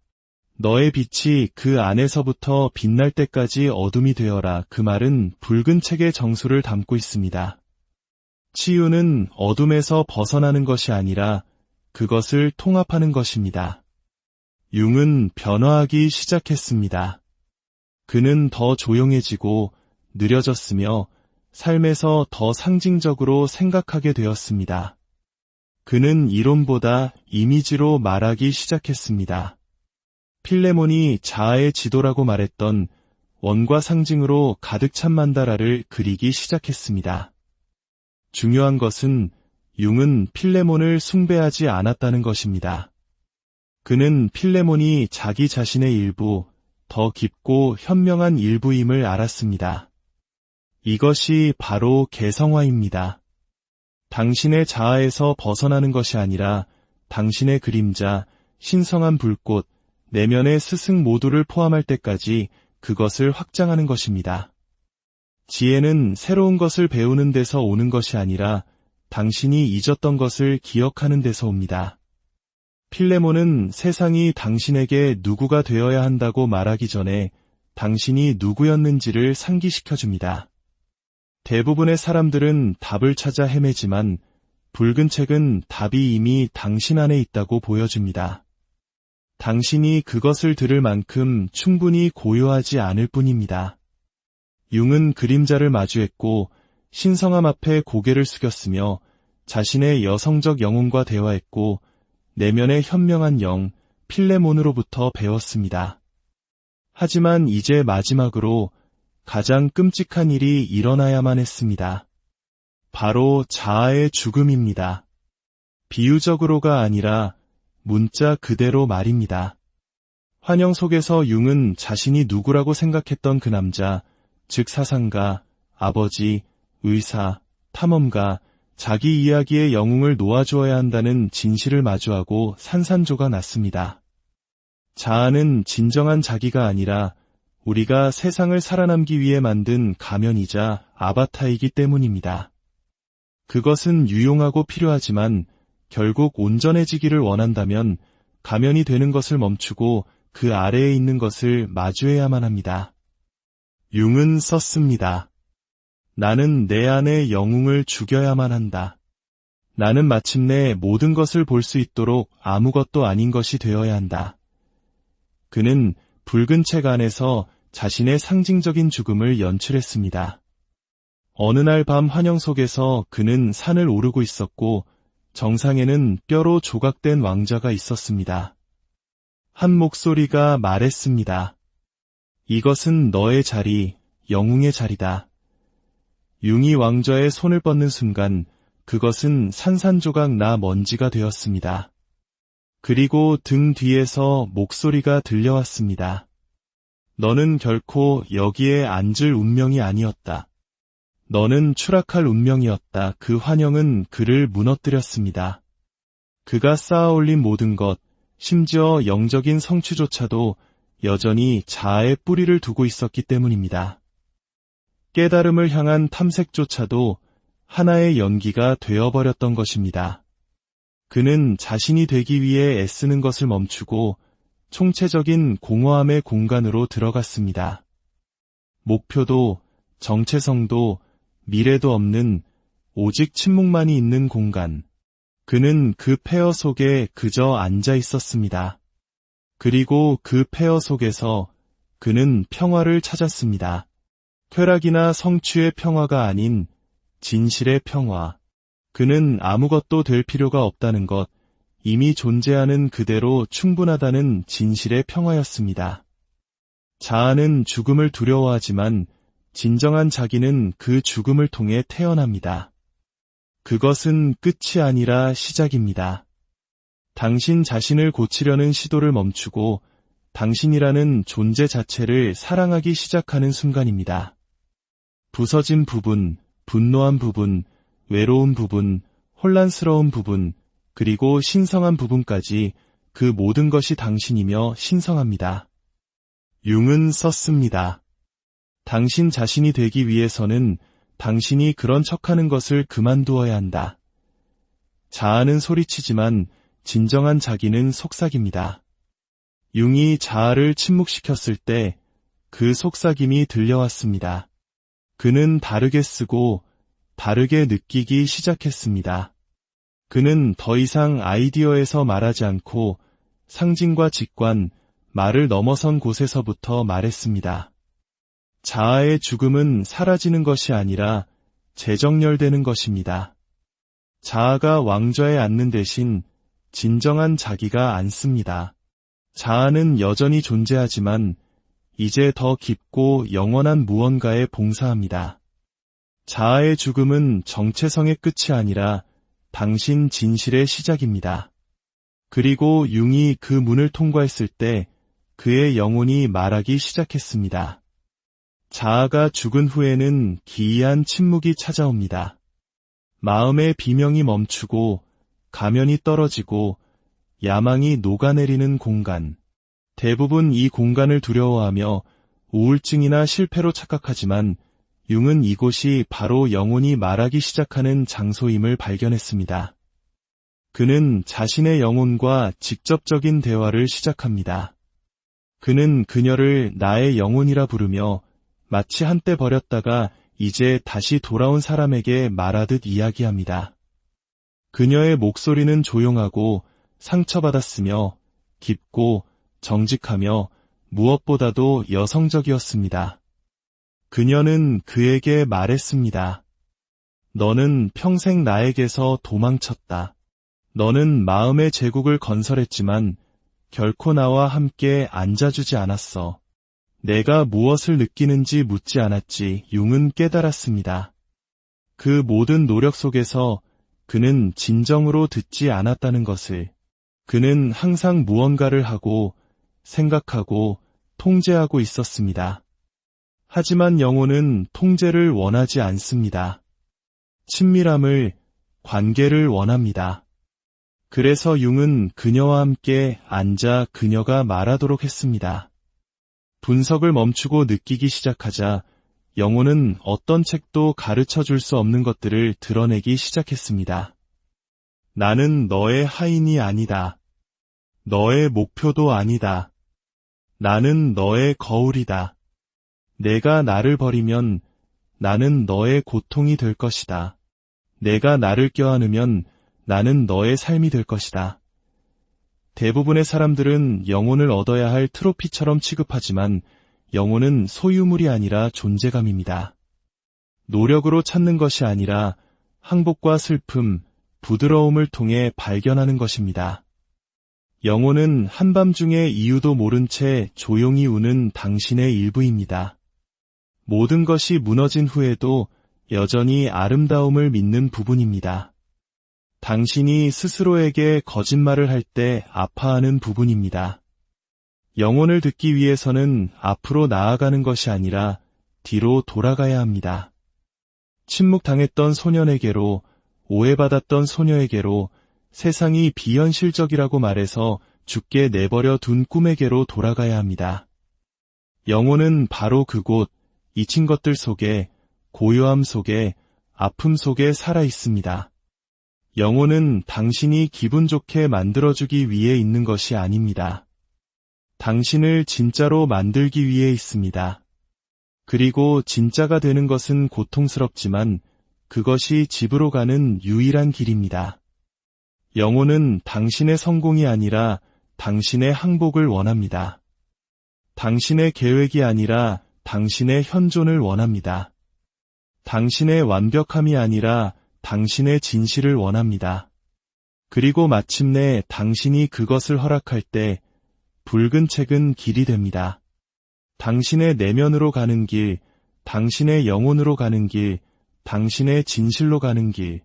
너의 빛이 그 안에서부터 빛날 때까지 어둠이 되어라. 그 말은 붉은 책의 정수를 담고 있습니다. 치유는 어둠에서 벗어나는 것이 아니라 그것을 통합하는 것입니다. 융은 변화하기 시작했습니다. 그는 더 조용해지고 느려졌으며 삶에서 더 상징적으로 생각하게 되었습니다. 그는 이론보다 이미지로 말하기 시작했습니다. 필레몬이 자아의 지도라고 말했던 원과 상징으로 가득 찬 만다라를 그리기 시작했습니다. 중요한 것은 융은 필레몬을 숭배하지 않았다는 것입니다. 그는 필레몬이 자기 자신의 일부, 더 깊고 현명한 일부임을 알았습니다. 이것이 바로 개성화입니다. 당신의 자아에서 벗어나는 것이 아니라 당신의 그림자, 신성한 불꽃, 내면의 스승 모두를 포함할 때까지 그것을 확장하는 것입니다. 지혜는 새로운 것을 배우는 데서 오는 것이 아니라 당신이 잊었던 것을 기억하는 데서 옵니다. 필레몬은 세상이 당신에게 누구가 되어야 한다고 말하기 전에 당신이 누구였는지를 상기시켜줍니다. 대부분의 사람들은 답을 찾아 헤매지만 붉은 책은 답이 이미 당신 안에 있다고 보여줍니다. 당신이 그것을 들을 만큼 충분히 고요하지 않을 뿐입니다. 융은 그림자를 마주했고 신성함 앞에 고개를 숙였으며 자신의 여성적 영혼과 대화했고 내면의 현명한 영, 필레몬으로부터 배웠습니다. 하지만 이제 마지막으로 가장 끔찍한 일이 일어나야만 했습니다. 바로 자아의 죽음입니다. 비유적으로가 아니라 문자 그대로 말입니다. 환영 속에서 융은 자신이 누구라고 생각했던 그 남자, 즉 사상가, 아버지, 의사, 탐험가, 자기 이야기의 영웅을 놓아주어야 한다는 진실을 마주하고 산산조가 났습니다. 자아는 진정한 자기가 아니라 우리가 세상을 살아남기 위해 만든 가면이자 아바타이기 때문입니다. 그것은 유용하고 필요하지만 결국 온전해지기를 원한다면 가면이 되는 것을 멈추고 그 아래에 있는 것을 마주해야만 합니다. 융은 썼습니다. 나는 내 안의 영웅을 죽여야만 한다. 나는 마침내 모든 것을 볼 수 있도록 아무것도 아닌 것이 되어야 한다. 그는 붉은 책 안에서 자신의 상징적인 죽음을 연출했습니다. 어느 날 밤 환영 속에서 그는 산을 오르고 있었고 정상에는 뼈로 조각된 왕자가 있었습니다. 한 목소리가 말했습니다. 이것은 너의 자리, 영웅의 자리다. 융이 왕좌의 손을 뻗는 순간 그것은 산산조각 나 먼지가 되었습니다. 그리고 등 뒤에서 목소리가 들려왔습니다. 너는 결코 여기에 앉을 운명이 아니었다. 너는 추락할 운명이었다. 그 환영은 그를 무너뜨렸습니다. 그가 쌓아올린 모든 것, 심지어 영적인 성취조차도 여전히 자아의 뿌리를 두고 있었기 때문입니다. 깨달음을 향한 탐색조차도 하나의 연기가 되어버렸던 것입니다. 그는 자신이 되기 위해 애쓰는 것을 멈추고 총체적인 공허함의 공간으로 들어갔습니다. 목표도 정체성도 미래도 없는 오직 침묵만이 있는 공간. 그는 그 폐허 속에 그저 앉아 있었습니다. 그리고 그 폐허 속에서 그는 평화를 찾았습니다. 쾌락이나 성취의 평화가 아닌 진실의 평화. 그는 아무것도 될 필요가 없다는 것, 이미 존재하는 그대로 충분하다는 진실의 평화였습니다. 자아는 죽음을 두려워하지만 진정한 자기는 그 죽음을 통해 태어납니다. 그것은 끝이 아니라 시작입니다. 당신 자신을 고치려는 시도를 멈추고 당신이라는 존재 자체를 사랑하기 시작하는 순간입니다. 부서진 부분, 분노한 부분, 외로운 부분, 혼란스러운 부분, 그리고 신성한 부분까지 그 모든 것이 당신이며 신성합니다. 융은 썼습니다. 당신 자신이 되기 위해서는 당신이 그런 척하는 것을 그만두어야 한다. 자아는 소리치지만 진정한 자기는 속삭입니다. 융이 자아를 침묵시켰을 때 그 속삭임이 들려왔습니다. 그는 다르게 쓰고 다르게 느끼기 시작했습니다. 그는 더 이상 아이디어에서 말하지 않고 상징과 직관, 말을 넘어선 곳에서부터 말했습니다. 자아의 죽음은 사라지는 것이 아니라 재정렬되는 것입니다. 자아가 왕좌에 앉는 대신 진정한 자기가 앉습니다. 자아는 여전히 존재하지만 이제 더 깊고 영원한 무언가에 봉사합니다. 자아의 죽음은 정체성의 끝이 아니라 당신 진실의 시작입니다. 그리고 융이 그 문을 통과했을 때 그의 영혼이 말하기 시작했습니다. 자아가 죽은 후에는 기이한 침묵이 찾아옵니다. 마음의 비명이 멈추고 가면이 떨어지고 야망이 녹아내리는 공간. 대부분 이 공간을 두려워하며 우울증이나 실패로 착각하지만 융은 이곳이 바로 영혼이 말하기 시작하는 장소임을 발견했습니다. 그는 자신의 영혼과 직접적인 대화를 시작합니다. 그는 그녀를 나의 영혼이라 부르며 마치 한때 버렸다가 이제 다시 돌아온 사람에게 말하듯 이야기합니다. 그녀의 목소리는 조용하고 상처받았으며 깊고 정직하며 무엇보다도 여성적이었습니다. 그녀는 그에게 말했습니다. 너는 평생 나에게서 도망쳤다. 너는 마음의 제국을 건설했지만 결코 나와 함께 앉아주지 않았어. 내가 무엇을 느끼는지 묻지 않았지. 융은 깨달았습니다. 그 모든 노력 속에서 그는 진정으로 듣지 않았다는 것을, 그는 항상 무언가를 하고 생각하고 통제하고 있었습니다. 하지만 영혼은 통제를 원하지 않습니다. 친밀함을, 관계를 원합니다. 그래서 융은 그녀와 함께 앉아 그녀가 말하도록 했습니다. 분석을 멈추고 느끼기 시작하자 영혼은 어떤 책도 가르쳐 줄 수 없는 것들을 드러내기 시작했습니다. 나는 너의 하인이 아니다. 너의 목표도 아니다. 나는 너의 거울이다. 내가 나를 버리면 나는 너의 고통이 될 것이다. 내가 나를 껴안으면 나는 너의 삶이 될 것이다. 대부분의 사람들은 영혼을 얻어야 할 트로피처럼 취급하지만 영혼은 소유물이 아니라 존재감입니다. 노력으로 찾는 것이 아니라 항복과 슬픔, 부드러움을 통해 발견하는 것입니다. 영혼은 한밤중에 이유도 모른 채 조용히 우는 당신의 일부입니다. 모든 것이 무너진 후에도 여전히 아름다움을 믿는 부분입니다. 당신이 스스로에게 거짓말을 할 때 아파하는 부분입니다. 영혼을 듣기 위해서는 앞으로 나아가는 것이 아니라 뒤로 돌아가야 합니다. 침묵당했던 소년에게로, 오해받았던 소녀에게로, 세상이 비현실적이라고 말해서 죽게 내버려 둔 꿈에게로 돌아가야 합니다. 영혼은 바로 그곳, 잊힌 것들 속에, 고요함 속에, 아픔 속에 살아 있습니다. 영혼은 당신이 기분 좋게 만들어주기 위해 있는 것이 아닙니다. 당신을 진짜로 만들기 위해 있습니다. 그리고 진짜가 되는 것은 고통스럽지만 그것이 집으로 가는 유일한 길입니다. 영혼은 당신의 성공이 아니라 당신의 항복을 원합니다. 당신의 계획이 아니라 당신의 현존을 원합니다. 당신의 완벽함이 아니라 당신의 진실을 원합니다. 그리고 마침내 당신이 그것을 허락할 때 붉은 책은 길이 됩니다. 당신의 내면으로 가는 길, 당신의 영혼으로 가는 길, 당신의 진실로 가는 길,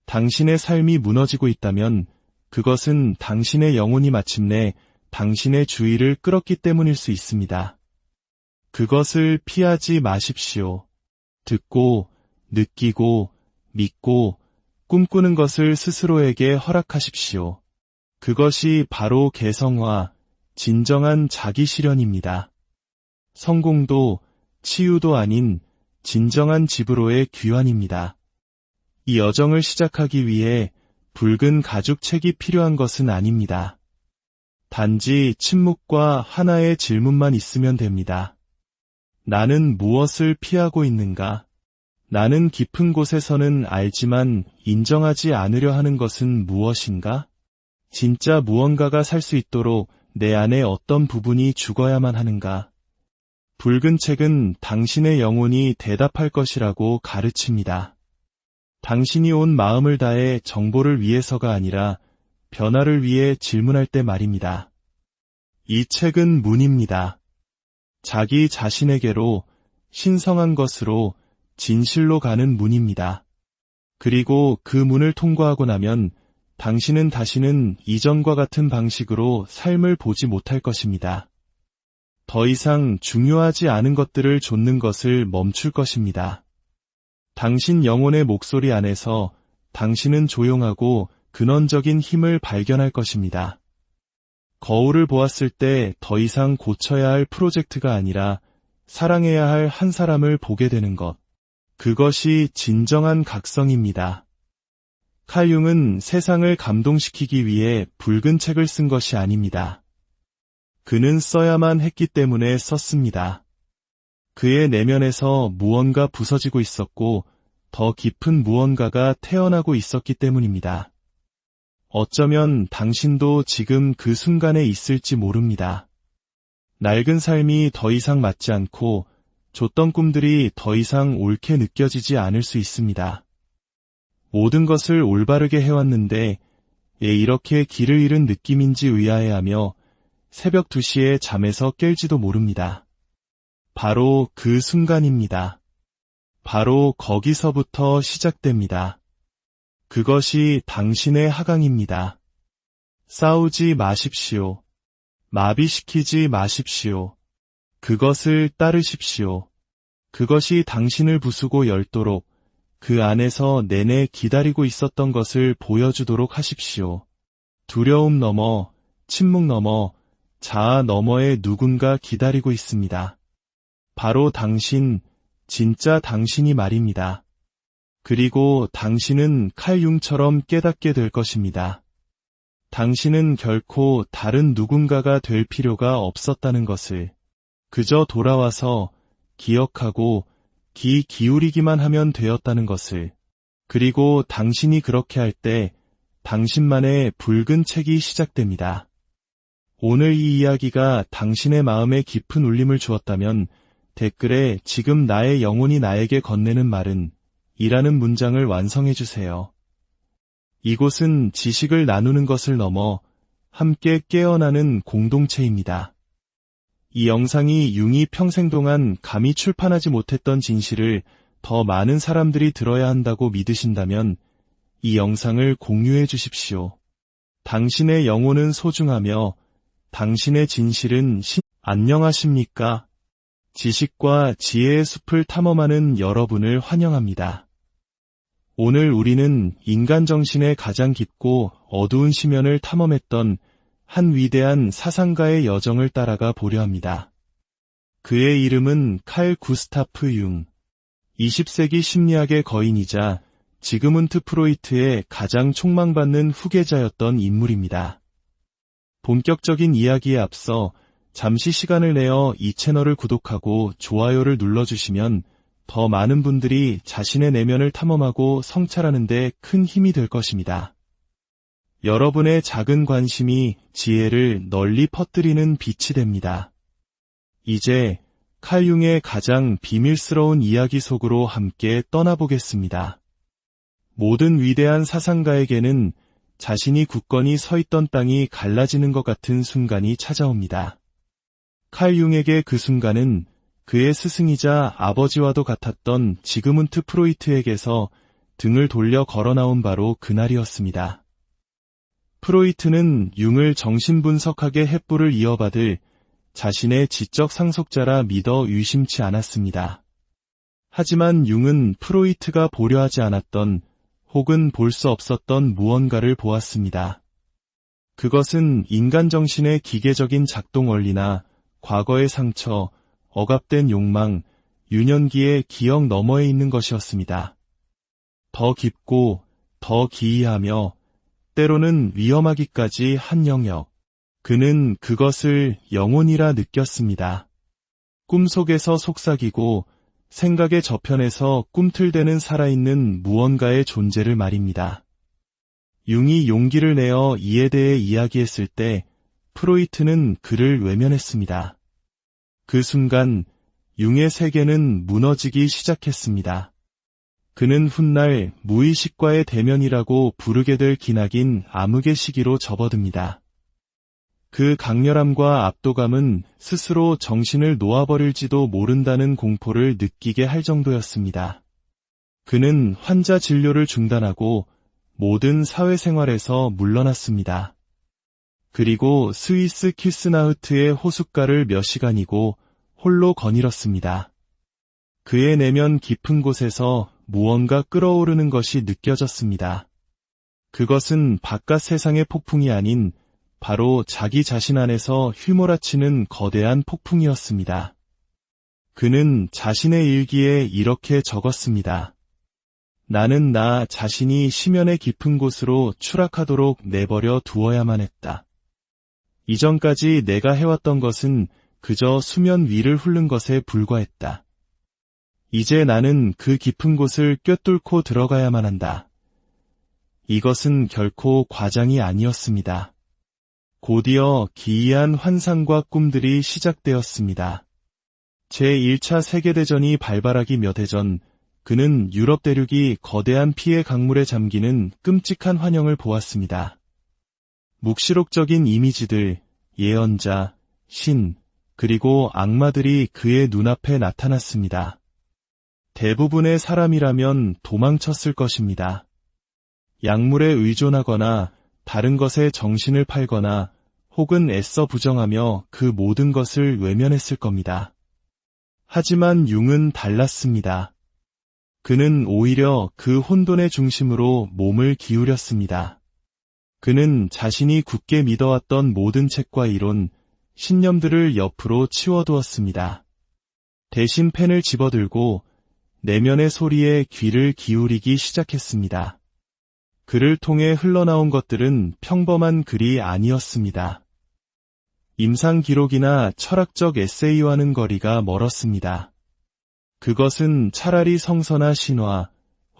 당신의 삶이 무너지고 있다면 그것은 당신의 영혼이 마침내 당신의 주의를 끌었기 때문일 수 있습니다. 그것을 피하지 마십시오. 듣고, 느끼고, 믿고, 꿈꾸는 것을 스스로에게 허락하십시오. 그것이 바로 개성화, 진정한 자기 실현입니다. 성공도, 치유도 아닌 진정한 집으로의 귀환입니다. 이 여정을 시작하기 위해 붉은 가죽책이 필요한 것은 아닙니다. 단지 침묵과 하나의 질문만 있으면 됩니다. 나는 무엇을 피하고 있는가? 나는 깊은 곳에서는 알지만 인정하지 않으려 하는 것은 무엇인가? 진짜 무언가가 살 수 있도록 내 안에 어떤 부분이 죽어야만 하는가? 붉은 책은 당신의 영혼이 대답할 것이라고 가르칩니다. 당신이 온 마음을 다해 정보를 위해서가 아니라 변화를 위해 질문할 때 말입니다. 이 책은 문입니다. 자기 자신에게로, 신성한 것으로, 진실로 가는 문입니다. 그리고 그 문을 통과하고 나면 당신은 다시는 이전과 같은 방식으로 삶을 보지 못할 것입니다. 더 이상 중요하지 않은 것들을 좇는 것을 멈출 것입니다. 당신 영혼의 목소리 안에서 당신은 조용하고 근원적인 힘을 발견할 것입니다. 거울을 보았을 때 더 이상 고쳐야 할 프로젝트가 아니라 사랑해야 할 한 사람을 보게 되는 것. 그것이 진정한 각성입니다. 칼 융은 세상을 감동시키기 위해 붉은 책을 쓴 것이 아닙니다. 그는 써야만 했기 때문에 썼습니다. 그의 내면에서 무언가 부서지고 있었고 더 깊은 무언가가 태어나고 있었기 때문입니다. 어쩌면 당신도 지금 그 순간에 있을지 모릅니다. 낡은 삶이 더 이상 맞지 않고 줬던 꿈들이 더 이상 옳게 느껴지지 않을 수 있습니다. 모든 것을 올바르게 해왔는데 왜 이렇게 길을 잃은 느낌인지 의아해하며 새벽 2시에 잠에서 깰지도 모릅니다. 바로 그 순간입니다. 바로 거기서부터 시작됩니다. 그것이 당신의 하강입니다. 싸우지 마십시오. 마비시키지 마십시오. 그것을 따르십시오. 그것이 당신을 부수고 열도록 그 안에서 내내 기다리고 있었던 것을 보여주도록 하십시오. 두려움 너머, 침묵 너머, 자아 너머에 누군가 기다리고 있습니다. 바로 당신, 진짜 당신이 말입니다. 그리고 당신은 칼융처럼 깨닫게 될 것입니다. 당신은 결코 다른 누군가가 될 필요가 없었다는 것을, 그저 돌아와서 기억하고 귀 기울이기만 하면 되었다는 것을, 그리고 당신이 그렇게 할 때 당신만의 붉은 책이 시작됩니다. 오늘 이 이야기가 당신의 마음에 깊은 울림을 주었다면 댓글에 지금 나의 영혼이 나에게 건네는 말은 이라는 문장을 완성해 주세요. 이곳은 지식을 나누는 것을 넘어 함께 깨어나는 공동체입니다. 이 영상이 융이 평생 동안 감히 출판하지 못했던 진실을 더 많은 사람들이 들어야 한다고 믿으신다면 이 영상을 공유해 주십시오. 당신의 영혼은 소중하며 당신의 진실은 안녕하십니까? 지식과 지혜의 숲을 탐험하는 여러분을 환영합니다. 오늘 우리는 인간 정신의 가장 깊고 어두운 시면을 탐험했던 한 위대한 사상가의 여정을 따라가 보려 합니다. 그의 이름은 칼 구스타프 융. 20세기 심리학의 거인이자 지그문트 프로이트의 가장 촉망받는 후계자였던 인물입니다. 본격적인 이야기에 앞서 잠시 시간을 내어 이 채널을 구독하고 좋아요를 눌러주시면 더 많은 분들이 자신의 내면을 탐험하고 성찰하는 데 큰 힘이 될 것입니다. 여러분의 작은 관심이 지혜를 널리 퍼뜨리는 빛이 됩니다. 이제 칼 융의 가장 비밀스러운 이야기 속으로 함께 떠나보겠습니다. 모든 위대한 사상가에게는 자신이 굳건히 서 있던 땅이 갈라지는 것 같은 순간이 찾아옵니다. 칼 융에게 그 순간은 그의 스승이자 아버지와도 같았던 지그문트 프로이트에게서 등을 돌려 걸어 나온 바로 그날이었습니다. 프로이트는 융을 정신분석학의 횃불을 이어받을 자신의 지적 상속자라 믿어 의심치 않았습니다. 하지만 융은 프로이트가 보려 하지 않았던 혹은 볼 수 없었던 무언가를 보았습니다. 그것은 인간 정신의 기계적인 작동 원리나 과거의 상처, 억압된 욕망, 유년기의 기억 너머에 있는 것이었습니다. 더 깊고 더 기이하며 때로는 위험하기까지 한 영역. 그는 그것을 영혼이라 느꼈습니다. 꿈속에서 속삭이고 생각의 저편에서 꿈틀대는 살아있는 무언가의 존재를 말입니다. 융이 용기를 내어 이에 대해 이야기했을 때 프로이트는 그를 외면했습니다. 그 순간 융의 세계는 무너지기 시작했습니다. 그는 훗날 무의식과의 대면이라고 부르게 될 기나긴 암흑의 시기로 접어듭니다. 그 강렬함과 압도감은 스스로 정신을 놓아버릴지도 모른다는 공포를 느끼게 할 정도였습니다. 그는 환자 진료를 중단하고 모든 사회생활에서 물러났습니다. 그리고 스위스 키스나흐트의 호숫가를 몇 시간이고 홀로 거닐었습니다. 그의 내면 깊은 곳에서 무언가 끓어오르는 것이 느껴졌습니다. 그것은 바깥 세상의 폭풍이 아닌 바로 자기 자신 안에서 휘몰아치는 거대한 폭풍이었습니다. 그는 자신의 일기에 이렇게 적었습니다. 나는 나 자신이 심연의 깊은 곳으로 추락하도록 내버려 두어야만 했다. 이전까지 내가 해왔던 것은 그저 수면 위를 훑는 것에 불과했다. 이제 나는 그 깊은 곳을 꿰뚫고 들어가야만 한다. 이것은 결코 과장이 아니었습니다. 곧이어 기이한 환상과 꿈들이 시작되었습니다. 제1차 세계대전이 발발하기 몇 해 전 그는 유럽 대륙이 거대한 피해 강물에 잠기는 끔찍한 환영을 보았습니다. 묵시록적인 이미지들, 예언자, 신, 그리고 악마들이 그의 눈앞에 나타났습니다. 대부분의 사람이라면 도망쳤을 것입니다. 약물에 의존하거나 다른 것에 정신을 팔거나 혹은 애써 부정하며 그 모든 것을 외면했을 겁니다. 하지만 융은 달랐습니다. 그는 오히려 그 혼돈의 중심으로 몸을 기울였습니다. 그는 자신이 굳게 믿어왔던 모든 책과 이론, 신념들을 옆으로 치워두었습니다. 대신 펜을 집어들고 내면의 소리에 귀를 기울이기 시작했습니다. 그를 통해 흘러나온 것들은 평범한 글이 아니었습니다. 임상 기록이나 철학적 에세이와는 거리가 멀었습니다. 그것은 차라리 성서나 신화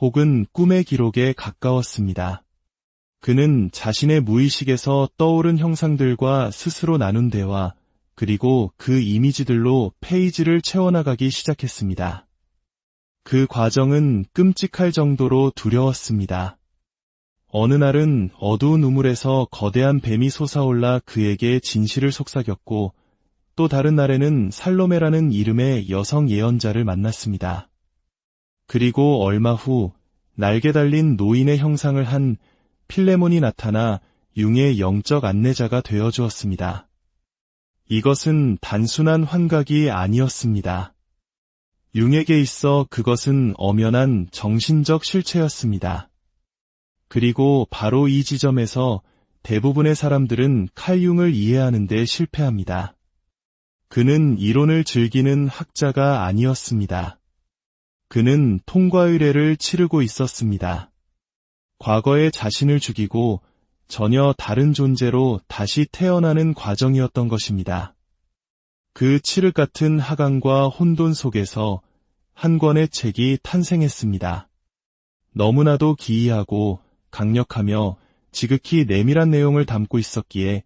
혹은 꿈의 기록에 가까웠습니다. 그는 자신의 무의식에서 떠오른 형상들과 스스로 나눈 대화, 그리고 그 이미지들로 페이지를 채워나가기 시작했습니다. 그 과정은 끔찍할 정도로 두려웠습니다. 어느 날은 어두운 우물에서 거대한 뱀이 솟아올라 그에게 진실을 속삭였고, 또 다른 날에는 살로메라는 이름의 여성 예언자를 만났습니다. 그리고 얼마 후 날개 달린 노인의 형상을 한 필레몬이 나타나 융의 영적 안내자가 되어 주었습니다. 이것은 단순한 환각이 아니었습니다. 융에게 있어 그것은 엄연한 정신적 실체였습니다. 그리고 바로 이 지점에서 대부분의 사람들은 칼 융을 이해하는 데 실패합니다. 그는 이론을 즐기는 학자가 아니었습니다. 그는 통과 의례를 치르고 있었습니다. 과거의 자신을 죽이고 전혀 다른 존재로 다시 태어나는 과정이었던 것입니다. 그 칠흑 같은 하강과 혼돈 속에서 한 권의 책이 탄생했습니다. 너무나도 기이하고 강력하며 지극히 내밀한 내용을 담고 있었기에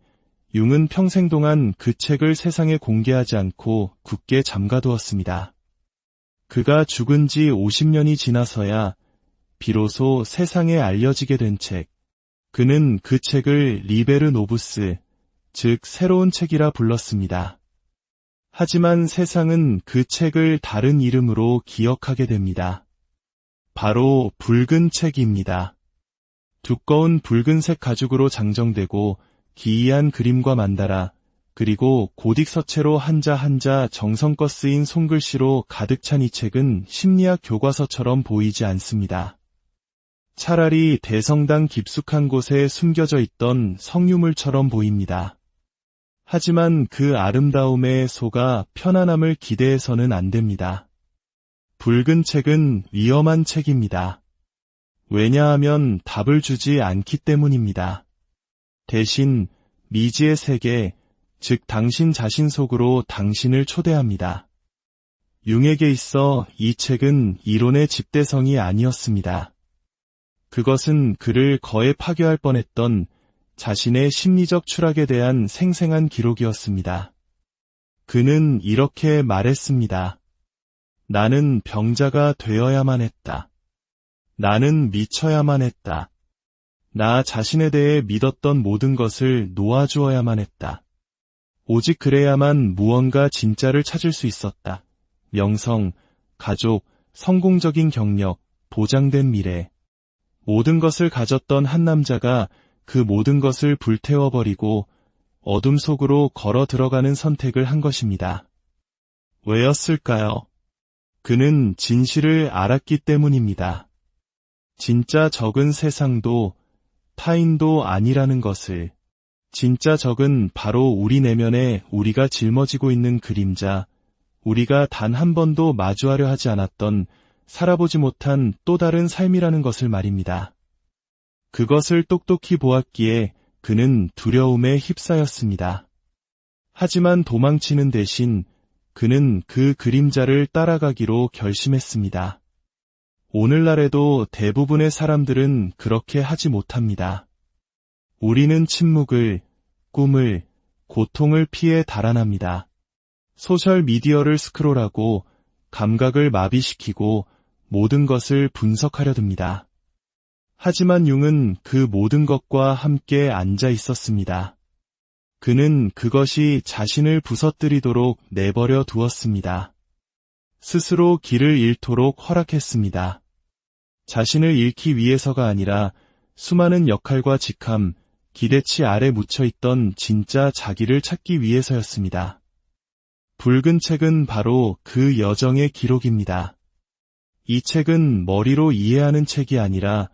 융은 평생 동안 그 책을 세상에 공개하지 않고 굳게 잠가두었습니다. 그가 죽은 지 50년이 지나서야 비로소 세상에 알려지게 된 책. 그는 그 책을 리베르 노부스, 즉 새로운 책이라 불렀습니다. 하지만 세상은 그 책을 다른 이름으로 기억하게 됩니다. 바로 붉은 책입니다. 두꺼운 붉은색 가죽으로 장정되고 기이한 그림과 만다라, 그리고 고딕서체로 한자 한자 정성껏 쓰인 손글씨로 가득 찬 이 책은 심리학 교과서처럼 보이지 않습니다. 차라리 대성당 깊숙한 곳에 숨겨져 있던 성유물처럼 보입니다. 하지만 그 아름다움에 속아 편안함을 기대해서는 안 됩니다. 붉은 책은 위험한 책입니다. 왜냐하면 답을 주지 않기 때문입니다. 대신 미지의 세계, 즉 당신 자신 속으로 당신을 초대합니다. 융에게 있어 이 책은 이론의 집대성이 아니었습니다. 그것은 그를 거에 파괴할 뻔했던 자신의 심리적 추락에 대한 생생한 기록이었습니다. 그는 이렇게 말했습니다. 나는 병자가 되어야만 했다. 나는 미쳐야만 했다. 나 자신에 대해 믿었던 모든 것을 놓아주어야만 했다. 오직 그래야만 무언가 진짜를 찾을 수 있었다. 명성, 가족, 성공적인 경력, 보장된 미래. 모든 것을 가졌던 한 남자가 그 모든 것을 불태워버리고 어둠 속으로 걸어 들어가는 선택을 한 것입니다. 왜였을까요? 그는 진실을 알았기 때문입니다. 진짜 적은 세상도 타인도 아니라는 것을. 진짜 적은 바로 우리 내면에 우리가 짊어지고 있는 그림자, 우리가 단 한 번도 마주하려 하지 않았던 살아보지 못한 또 다른 삶이라는 것을 말입니다. 그것을 똑똑히 보았기에 그는 두려움에 휩싸였습니다. 하지만 도망치는 대신 그는 그 그림자를 따라가기로 결심했습니다. 오늘날에도 대부분의 사람들은 그렇게 하지 못합니다. 우리는 침묵을, 꿈을, 고통을 피해 달아납니다. 소셜미디어를 스크롤하고 감각을 마비시키고 모든 것을 분석하려 듭니다. 하지만 융은 그 모든 것과 함께 앉아 있었습니다. 그는 그것이 자신을 부서뜨리도록 내버려 두었습니다. 스스로 길을 잃도록 허락했습니다. 자신을 잃기 위해서가 아니라 수많은 역할과 직함, 기대치 아래 묻혀있던 진짜 자기를 찾기 위해서였습니다. 붉은 책은 바로 그 여정의 기록입니다. 이 책은 머리로 이해하는 책이 아니라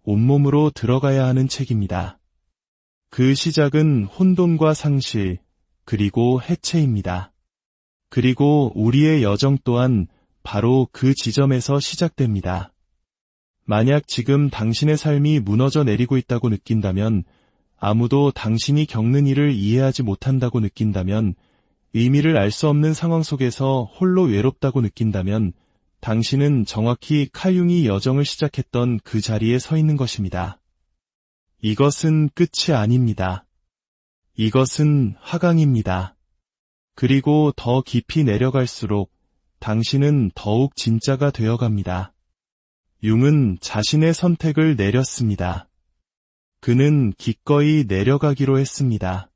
온몸으로 들어가야 하는 책입니다. 그 시작은 혼돈과 상실, 그리고 해체입니다. 그리고 우리의 여정 또한 바로 그 지점에서 시작됩니다. 만약 지금 당신의 삶이 무너져 내리고 있다고 느낀다면, 아무도 당신이 겪는 일을 이해하지 못한다고 느낀다면, 의미를 알 수 없는 상황 속에서 홀로 외롭다고 느낀다면, 당신은 정확히 칼 융이 여정을 시작했던 그 자리에 서 있는 것입니다. 이것은 끝이 아닙니다. 이것은 하강입니다. 그리고 더 깊이 내려갈수록 당신은 더욱 진짜가 되어갑니다. 융은 자신의 선택을 내렸습니다. 그는 기꺼이 내려가기로 했습니다.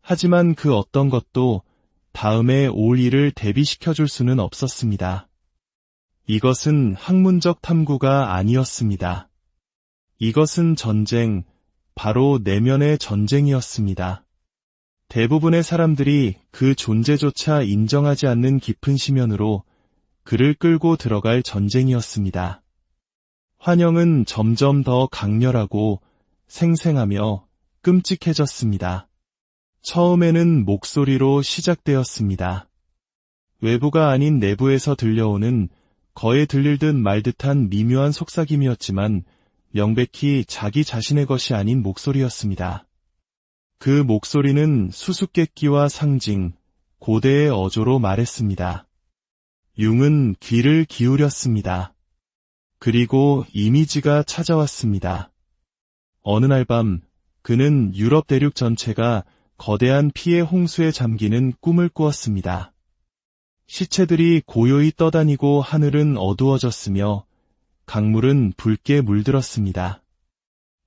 하지만 그 어떤 것도 다음에 올 일을 대비시켜줄 수는 없었습니다. 이것은 학문적 탐구가 아니었습니다. 이것은 전쟁, 바로 내면의 전쟁이었습니다. 대부분의 사람들이 그 존재조차 인정하지 않는 깊은 심연으로 그를 끌고 들어갈 전쟁이었습니다. 환영은 점점 더 강렬하고 생생하며 끔찍해졌습니다. 처음에는 목소리로 시작되었습니다. 외부가 아닌 내부에서 들려오는 거에 들릴 듯 말 듯한 미묘한 속삭임이었지만 명백히 자기 자신의 것이 아닌 목소리였습니다. 그 목소리는 수수께끼와 상징, 고대의 어조로 말했습니다. 융은 귀를 기울였습니다. 그리고 이미지가 찾아왔습니다. 어느 날 밤 그는 유럽 대륙 전체가 거대한 피해 홍수에 잠기는 꿈을 꾸었습니다. 시체들이 고요히 떠다니고 하늘은 어두워졌으며 강물은 붉게 물들었습니다.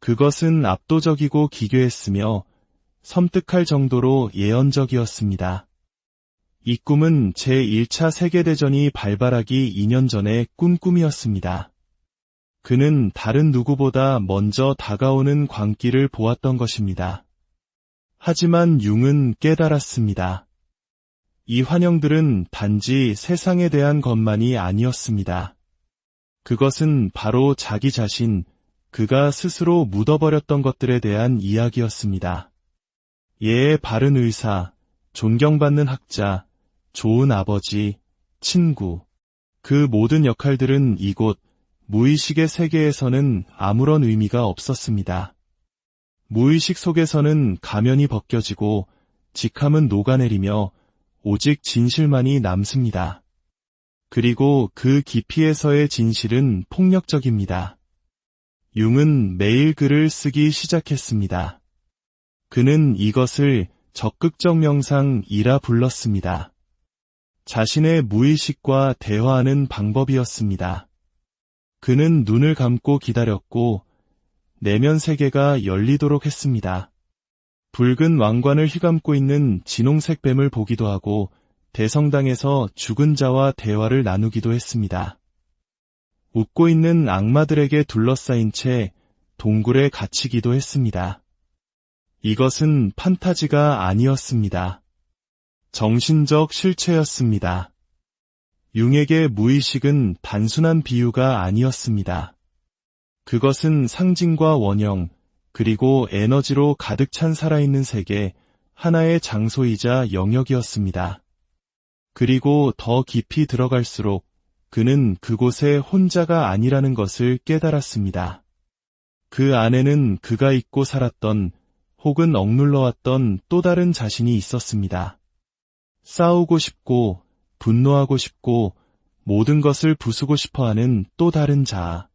그것은 압도적이고 기괴했으며 섬뜩할 정도로 예언적이었습니다. 이 꿈은 제1차 세계대전이 발발하기 2년 전에 꾼 꿈이었습니다. 그는 다른 누구보다 먼저 다가오는 광기를 보았던 것입니다. 하지만 융은 깨달았습니다. 이 환영들은 단지 세상에 대한 것만이 아니었습니다. 그것은 바로 자기 자신, 그가 스스로 묻어버렸던 것들에 대한 이야기였습니다. 예의 바른 의사, 존경받는 학자, 좋은 아버지, 친구. 그 모든 역할들은 이곳 무의식의 세계에서는 아무런 의미가 없었습니다. 무의식 속에서는 가면이 벗겨지고 직함은 녹아내리며 오직 진실만이 남습니다. 그리고 그 깊이에서의 진실은 폭력적입니다. 융은 매일 글을 쓰기 시작했습니다. 그는 이것을 적극적 명상이라 불렀습니다. 자신의 무의식과 대화하는 방법이었습니다. 그는 눈을 감고 기다렸고 내면 세계가 열리도록 했습니다. 붉은 왕관을 휘감고 있는 진홍색 뱀을 보기도 하고 대성당에서 죽은 자와 대화를 나누기도 했습니다. 웃고 있는 악마들에게 둘러싸인 채 동굴에 갇히기도 했습니다. 이것은 판타지가 아니었습니다. 정신적 실체였습니다. 융에게 무의식은 단순한 비유가 아니었습니다. 그것은 상징과 원형, 그리고 에너지로 가득 찬 살아있는 세계, 하나의 장소이자 영역이었습니다. 그리고 더 깊이 들어갈수록 그는 그곳에 혼자가 아니라는 것을 깨달았습니다. 그 안에는 그가 잊고 살았던 혹은 억눌러왔던 또 다른 자신이 있었습니다. 싸우고 싶고 분노하고 싶고 모든 것을 부수고 싶어하는 또 다른 자아.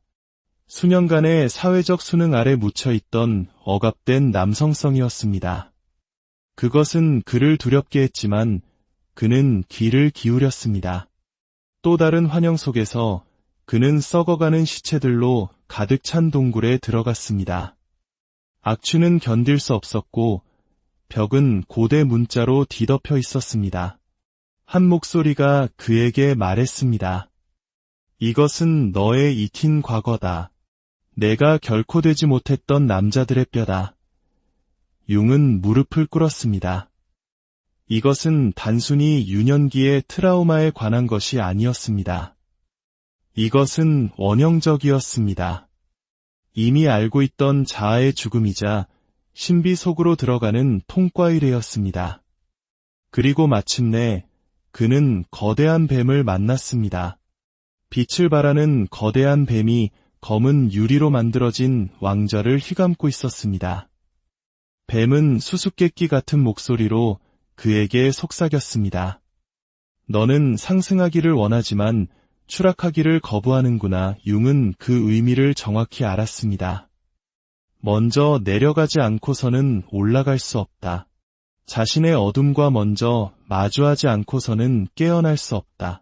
수년간의 사회적 수능 아래 묻혀있던 억압된 남성성이었습니다. 그것은 그를 두렵게 했지만 그는 귀를 기울였습니다. 또 다른 환영 속에서 그는 썩어가는 시체들로 가득 찬 동굴에 들어갔습니다. 악취는 견딜 수 없었고 벽은 고대 문자로 뒤덮여 있었습니다. 한 목소리가 그에게 말했습니다. 이것은 너의 잊힌 과거다. 내가 결코 되지 못했던 남자들의 뼈다. 융은 무릎을 꿇었습니다. 이것은 단순히 유년기의 트라우마에 관한 것이 아니었습니다. 이것은 원형적이었습니다. 이미 알고 있던 자아의 죽음이자 신비 속으로 들어가는 통과일이었습니다. 그리고 마침내 그는 거대한 뱀을 만났습니다. 빛을 발하는 거대한 뱀이 검은 유리로 만들어진 왕좌를 휘감고 있었습니다. 뱀은 수수께끼 같은 목소리로 그에게 속삭였습니다. 너는 상승하기를 원하지만 추락하기를 거부하는구나. 융은 그 의미를 정확히 알았습니다. 먼저 내려가지 않고서는 올라갈 수 없다. 자신의 어둠과 먼저 마주하지 않고서는 깨어날 수 없다.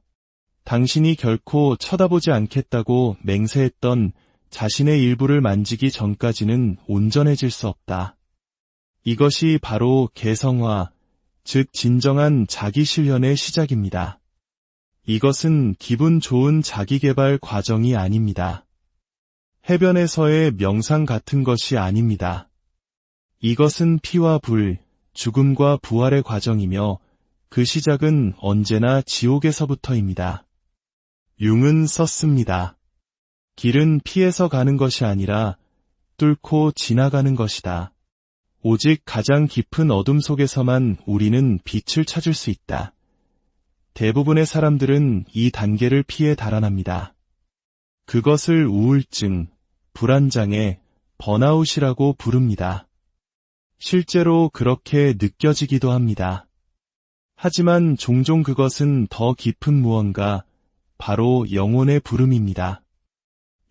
당신이 결코 쳐다보지 않겠다고 맹세했던 자신의 일부를 만지기 전까지는 온전해질 수 없다. 이것이 바로 개성화, 즉 진정한 자기 실현의 시작입니다. 이것은 기분 좋은 자기개발 과정이 아닙니다. 해변에서의 명상 같은 것이 아닙니다. 이것은 피와 불, 죽음과 부활의 과정이며 그 시작은 언제나 지옥에서부터입니다. 융은 썼습니다. 길은 피해서 가는 것이 아니라 뚫고 지나가는 것이다. 오직 가장 깊은 어둠 속에서만 우리는 빛을 찾을 수 있다. 대부분의 사람들은 이 단계를 피해 달아납니다. 그것을 우울증, 불안장애, 번아웃이라고 부릅니다. 실제로 그렇게 느껴지기도 합니다. 하지만 종종 그것은 더 깊은 무언가, 바로 영혼의 부름입니다.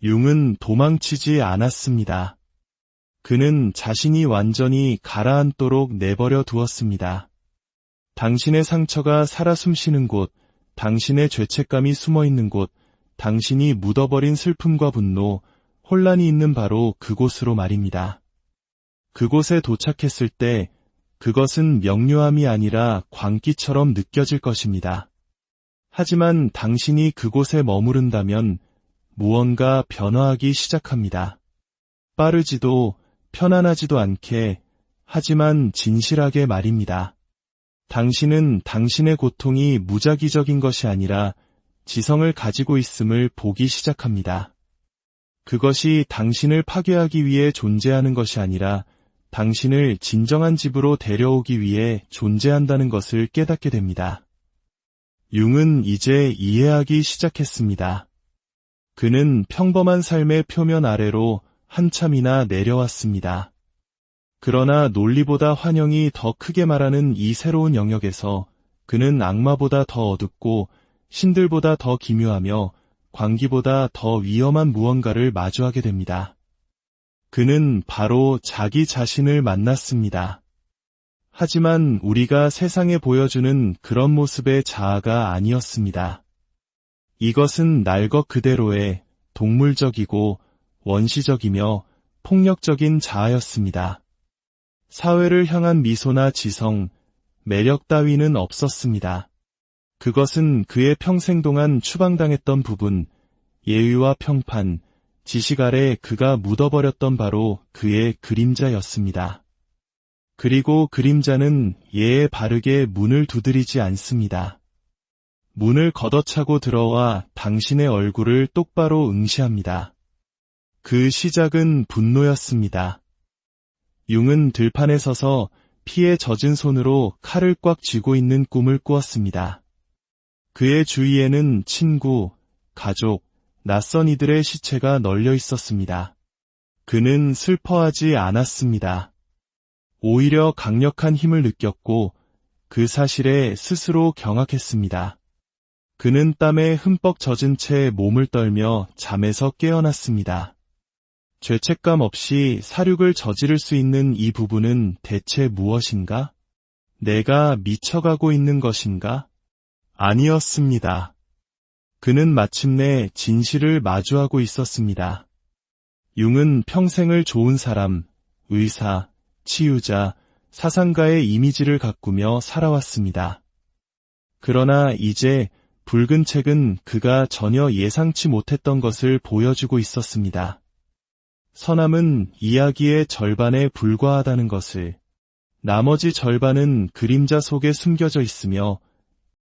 융은 도망치지 않았습니다. 그는 자신이 완전히 가라앉도록 내버려 두었습니다. 당신의 상처가 살아 숨쉬는 곳, 당신의 죄책감이 숨어있는 곳, 당신이 묻어버린 슬픔과 분노, 혼란이 있는 바로 그곳으로 말입니다. 그곳에 도착했을 때 그것은 명료함이 아니라 광기처럼 느껴질 것입니다. 하지만 당신이 그곳에 머무른다면 무언가 변화하기 시작합니다. 빠르지도 편안하지도 않게, 하지만 진실하게 말입니다. 당신은 당신의 고통이 무작위적인 것이 아니라 지성을 가지고 있음을 보기 시작합니다. 그것이 당신을 파괴하기 위해 존재하는 것이 아니라 당신을 진정한 집으로 데려오기 위해 존재한다는 것을 깨닫게 됩니다. 융은 이제 이해하기 시작했습니다. 그는 평범한 삶의 표면 아래로 한참이나 내려왔습니다. 그러나 논리보다 환영이 더 크게 말하는 이 새로운 영역에서 그는 악마보다 더 어둡고 신들보다 더 기묘하며 광기보다 더 위험한 무언가를 마주하게 됩니다. 그는 바로 자기 자신을 만났습니다. 하지만 우리가 세상에 보여주는 그런 모습의 자아가 아니었습니다. 이것은 날 것 그대로의 동물적이고 원시적이며 폭력적인 자아였습니다. 사회를 향한 미소나 지성, 매력 따위는 없었습니다. 그것은 그의 평생 동안 추방당했던 부분, 예의와 평판, 지식 아래 그가 묻어버렸던 바로 그의 그림자였습니다. 그리고 그림자는 예에 바르게 문을 두드리지 않습니다. 문을 걷어차고 들어와 당신의 얼굴을 똑바로 응시합니다. 그 시작은 분노였습니다. 융은 들판에 서서 피에 젖은 손으로 칼을 꽉 쥐고 있는 꿈을 꾸었습니다. 그의 주위에는 친구, 가족, 낯선 이들의 시체가 널려 있었습니다. 그는 슬퍼하지 않았습니다. 오히려 강력한 힘을 느꼈고 그 사실에 스스로 경악했습니다. 그는 땀에 흠뻑 젖은 채 몸을 떨며 잠에서 깨어났습니다. 죄책감 없이 살육을 저지를 수 있는 이 부분은 대체 무엇인가? 내가 미쳐가고 있는 것인가? 아니었습니다. 그는 마침내 진실을 마주하고 있었습니다. 융은 평생을 좋은 사람, 의사, 치유자, 사상가의 이미지를 가꾸며 살아왔습니다. 그러나 이제 붉은 책은 그가 전혀 예상치 못했던 것을 보여주고 있었습니다. 선함은 이야기의 절반에 불과하다는 것을, 나머지 절반은 그림자 속에 숨겨져 있으며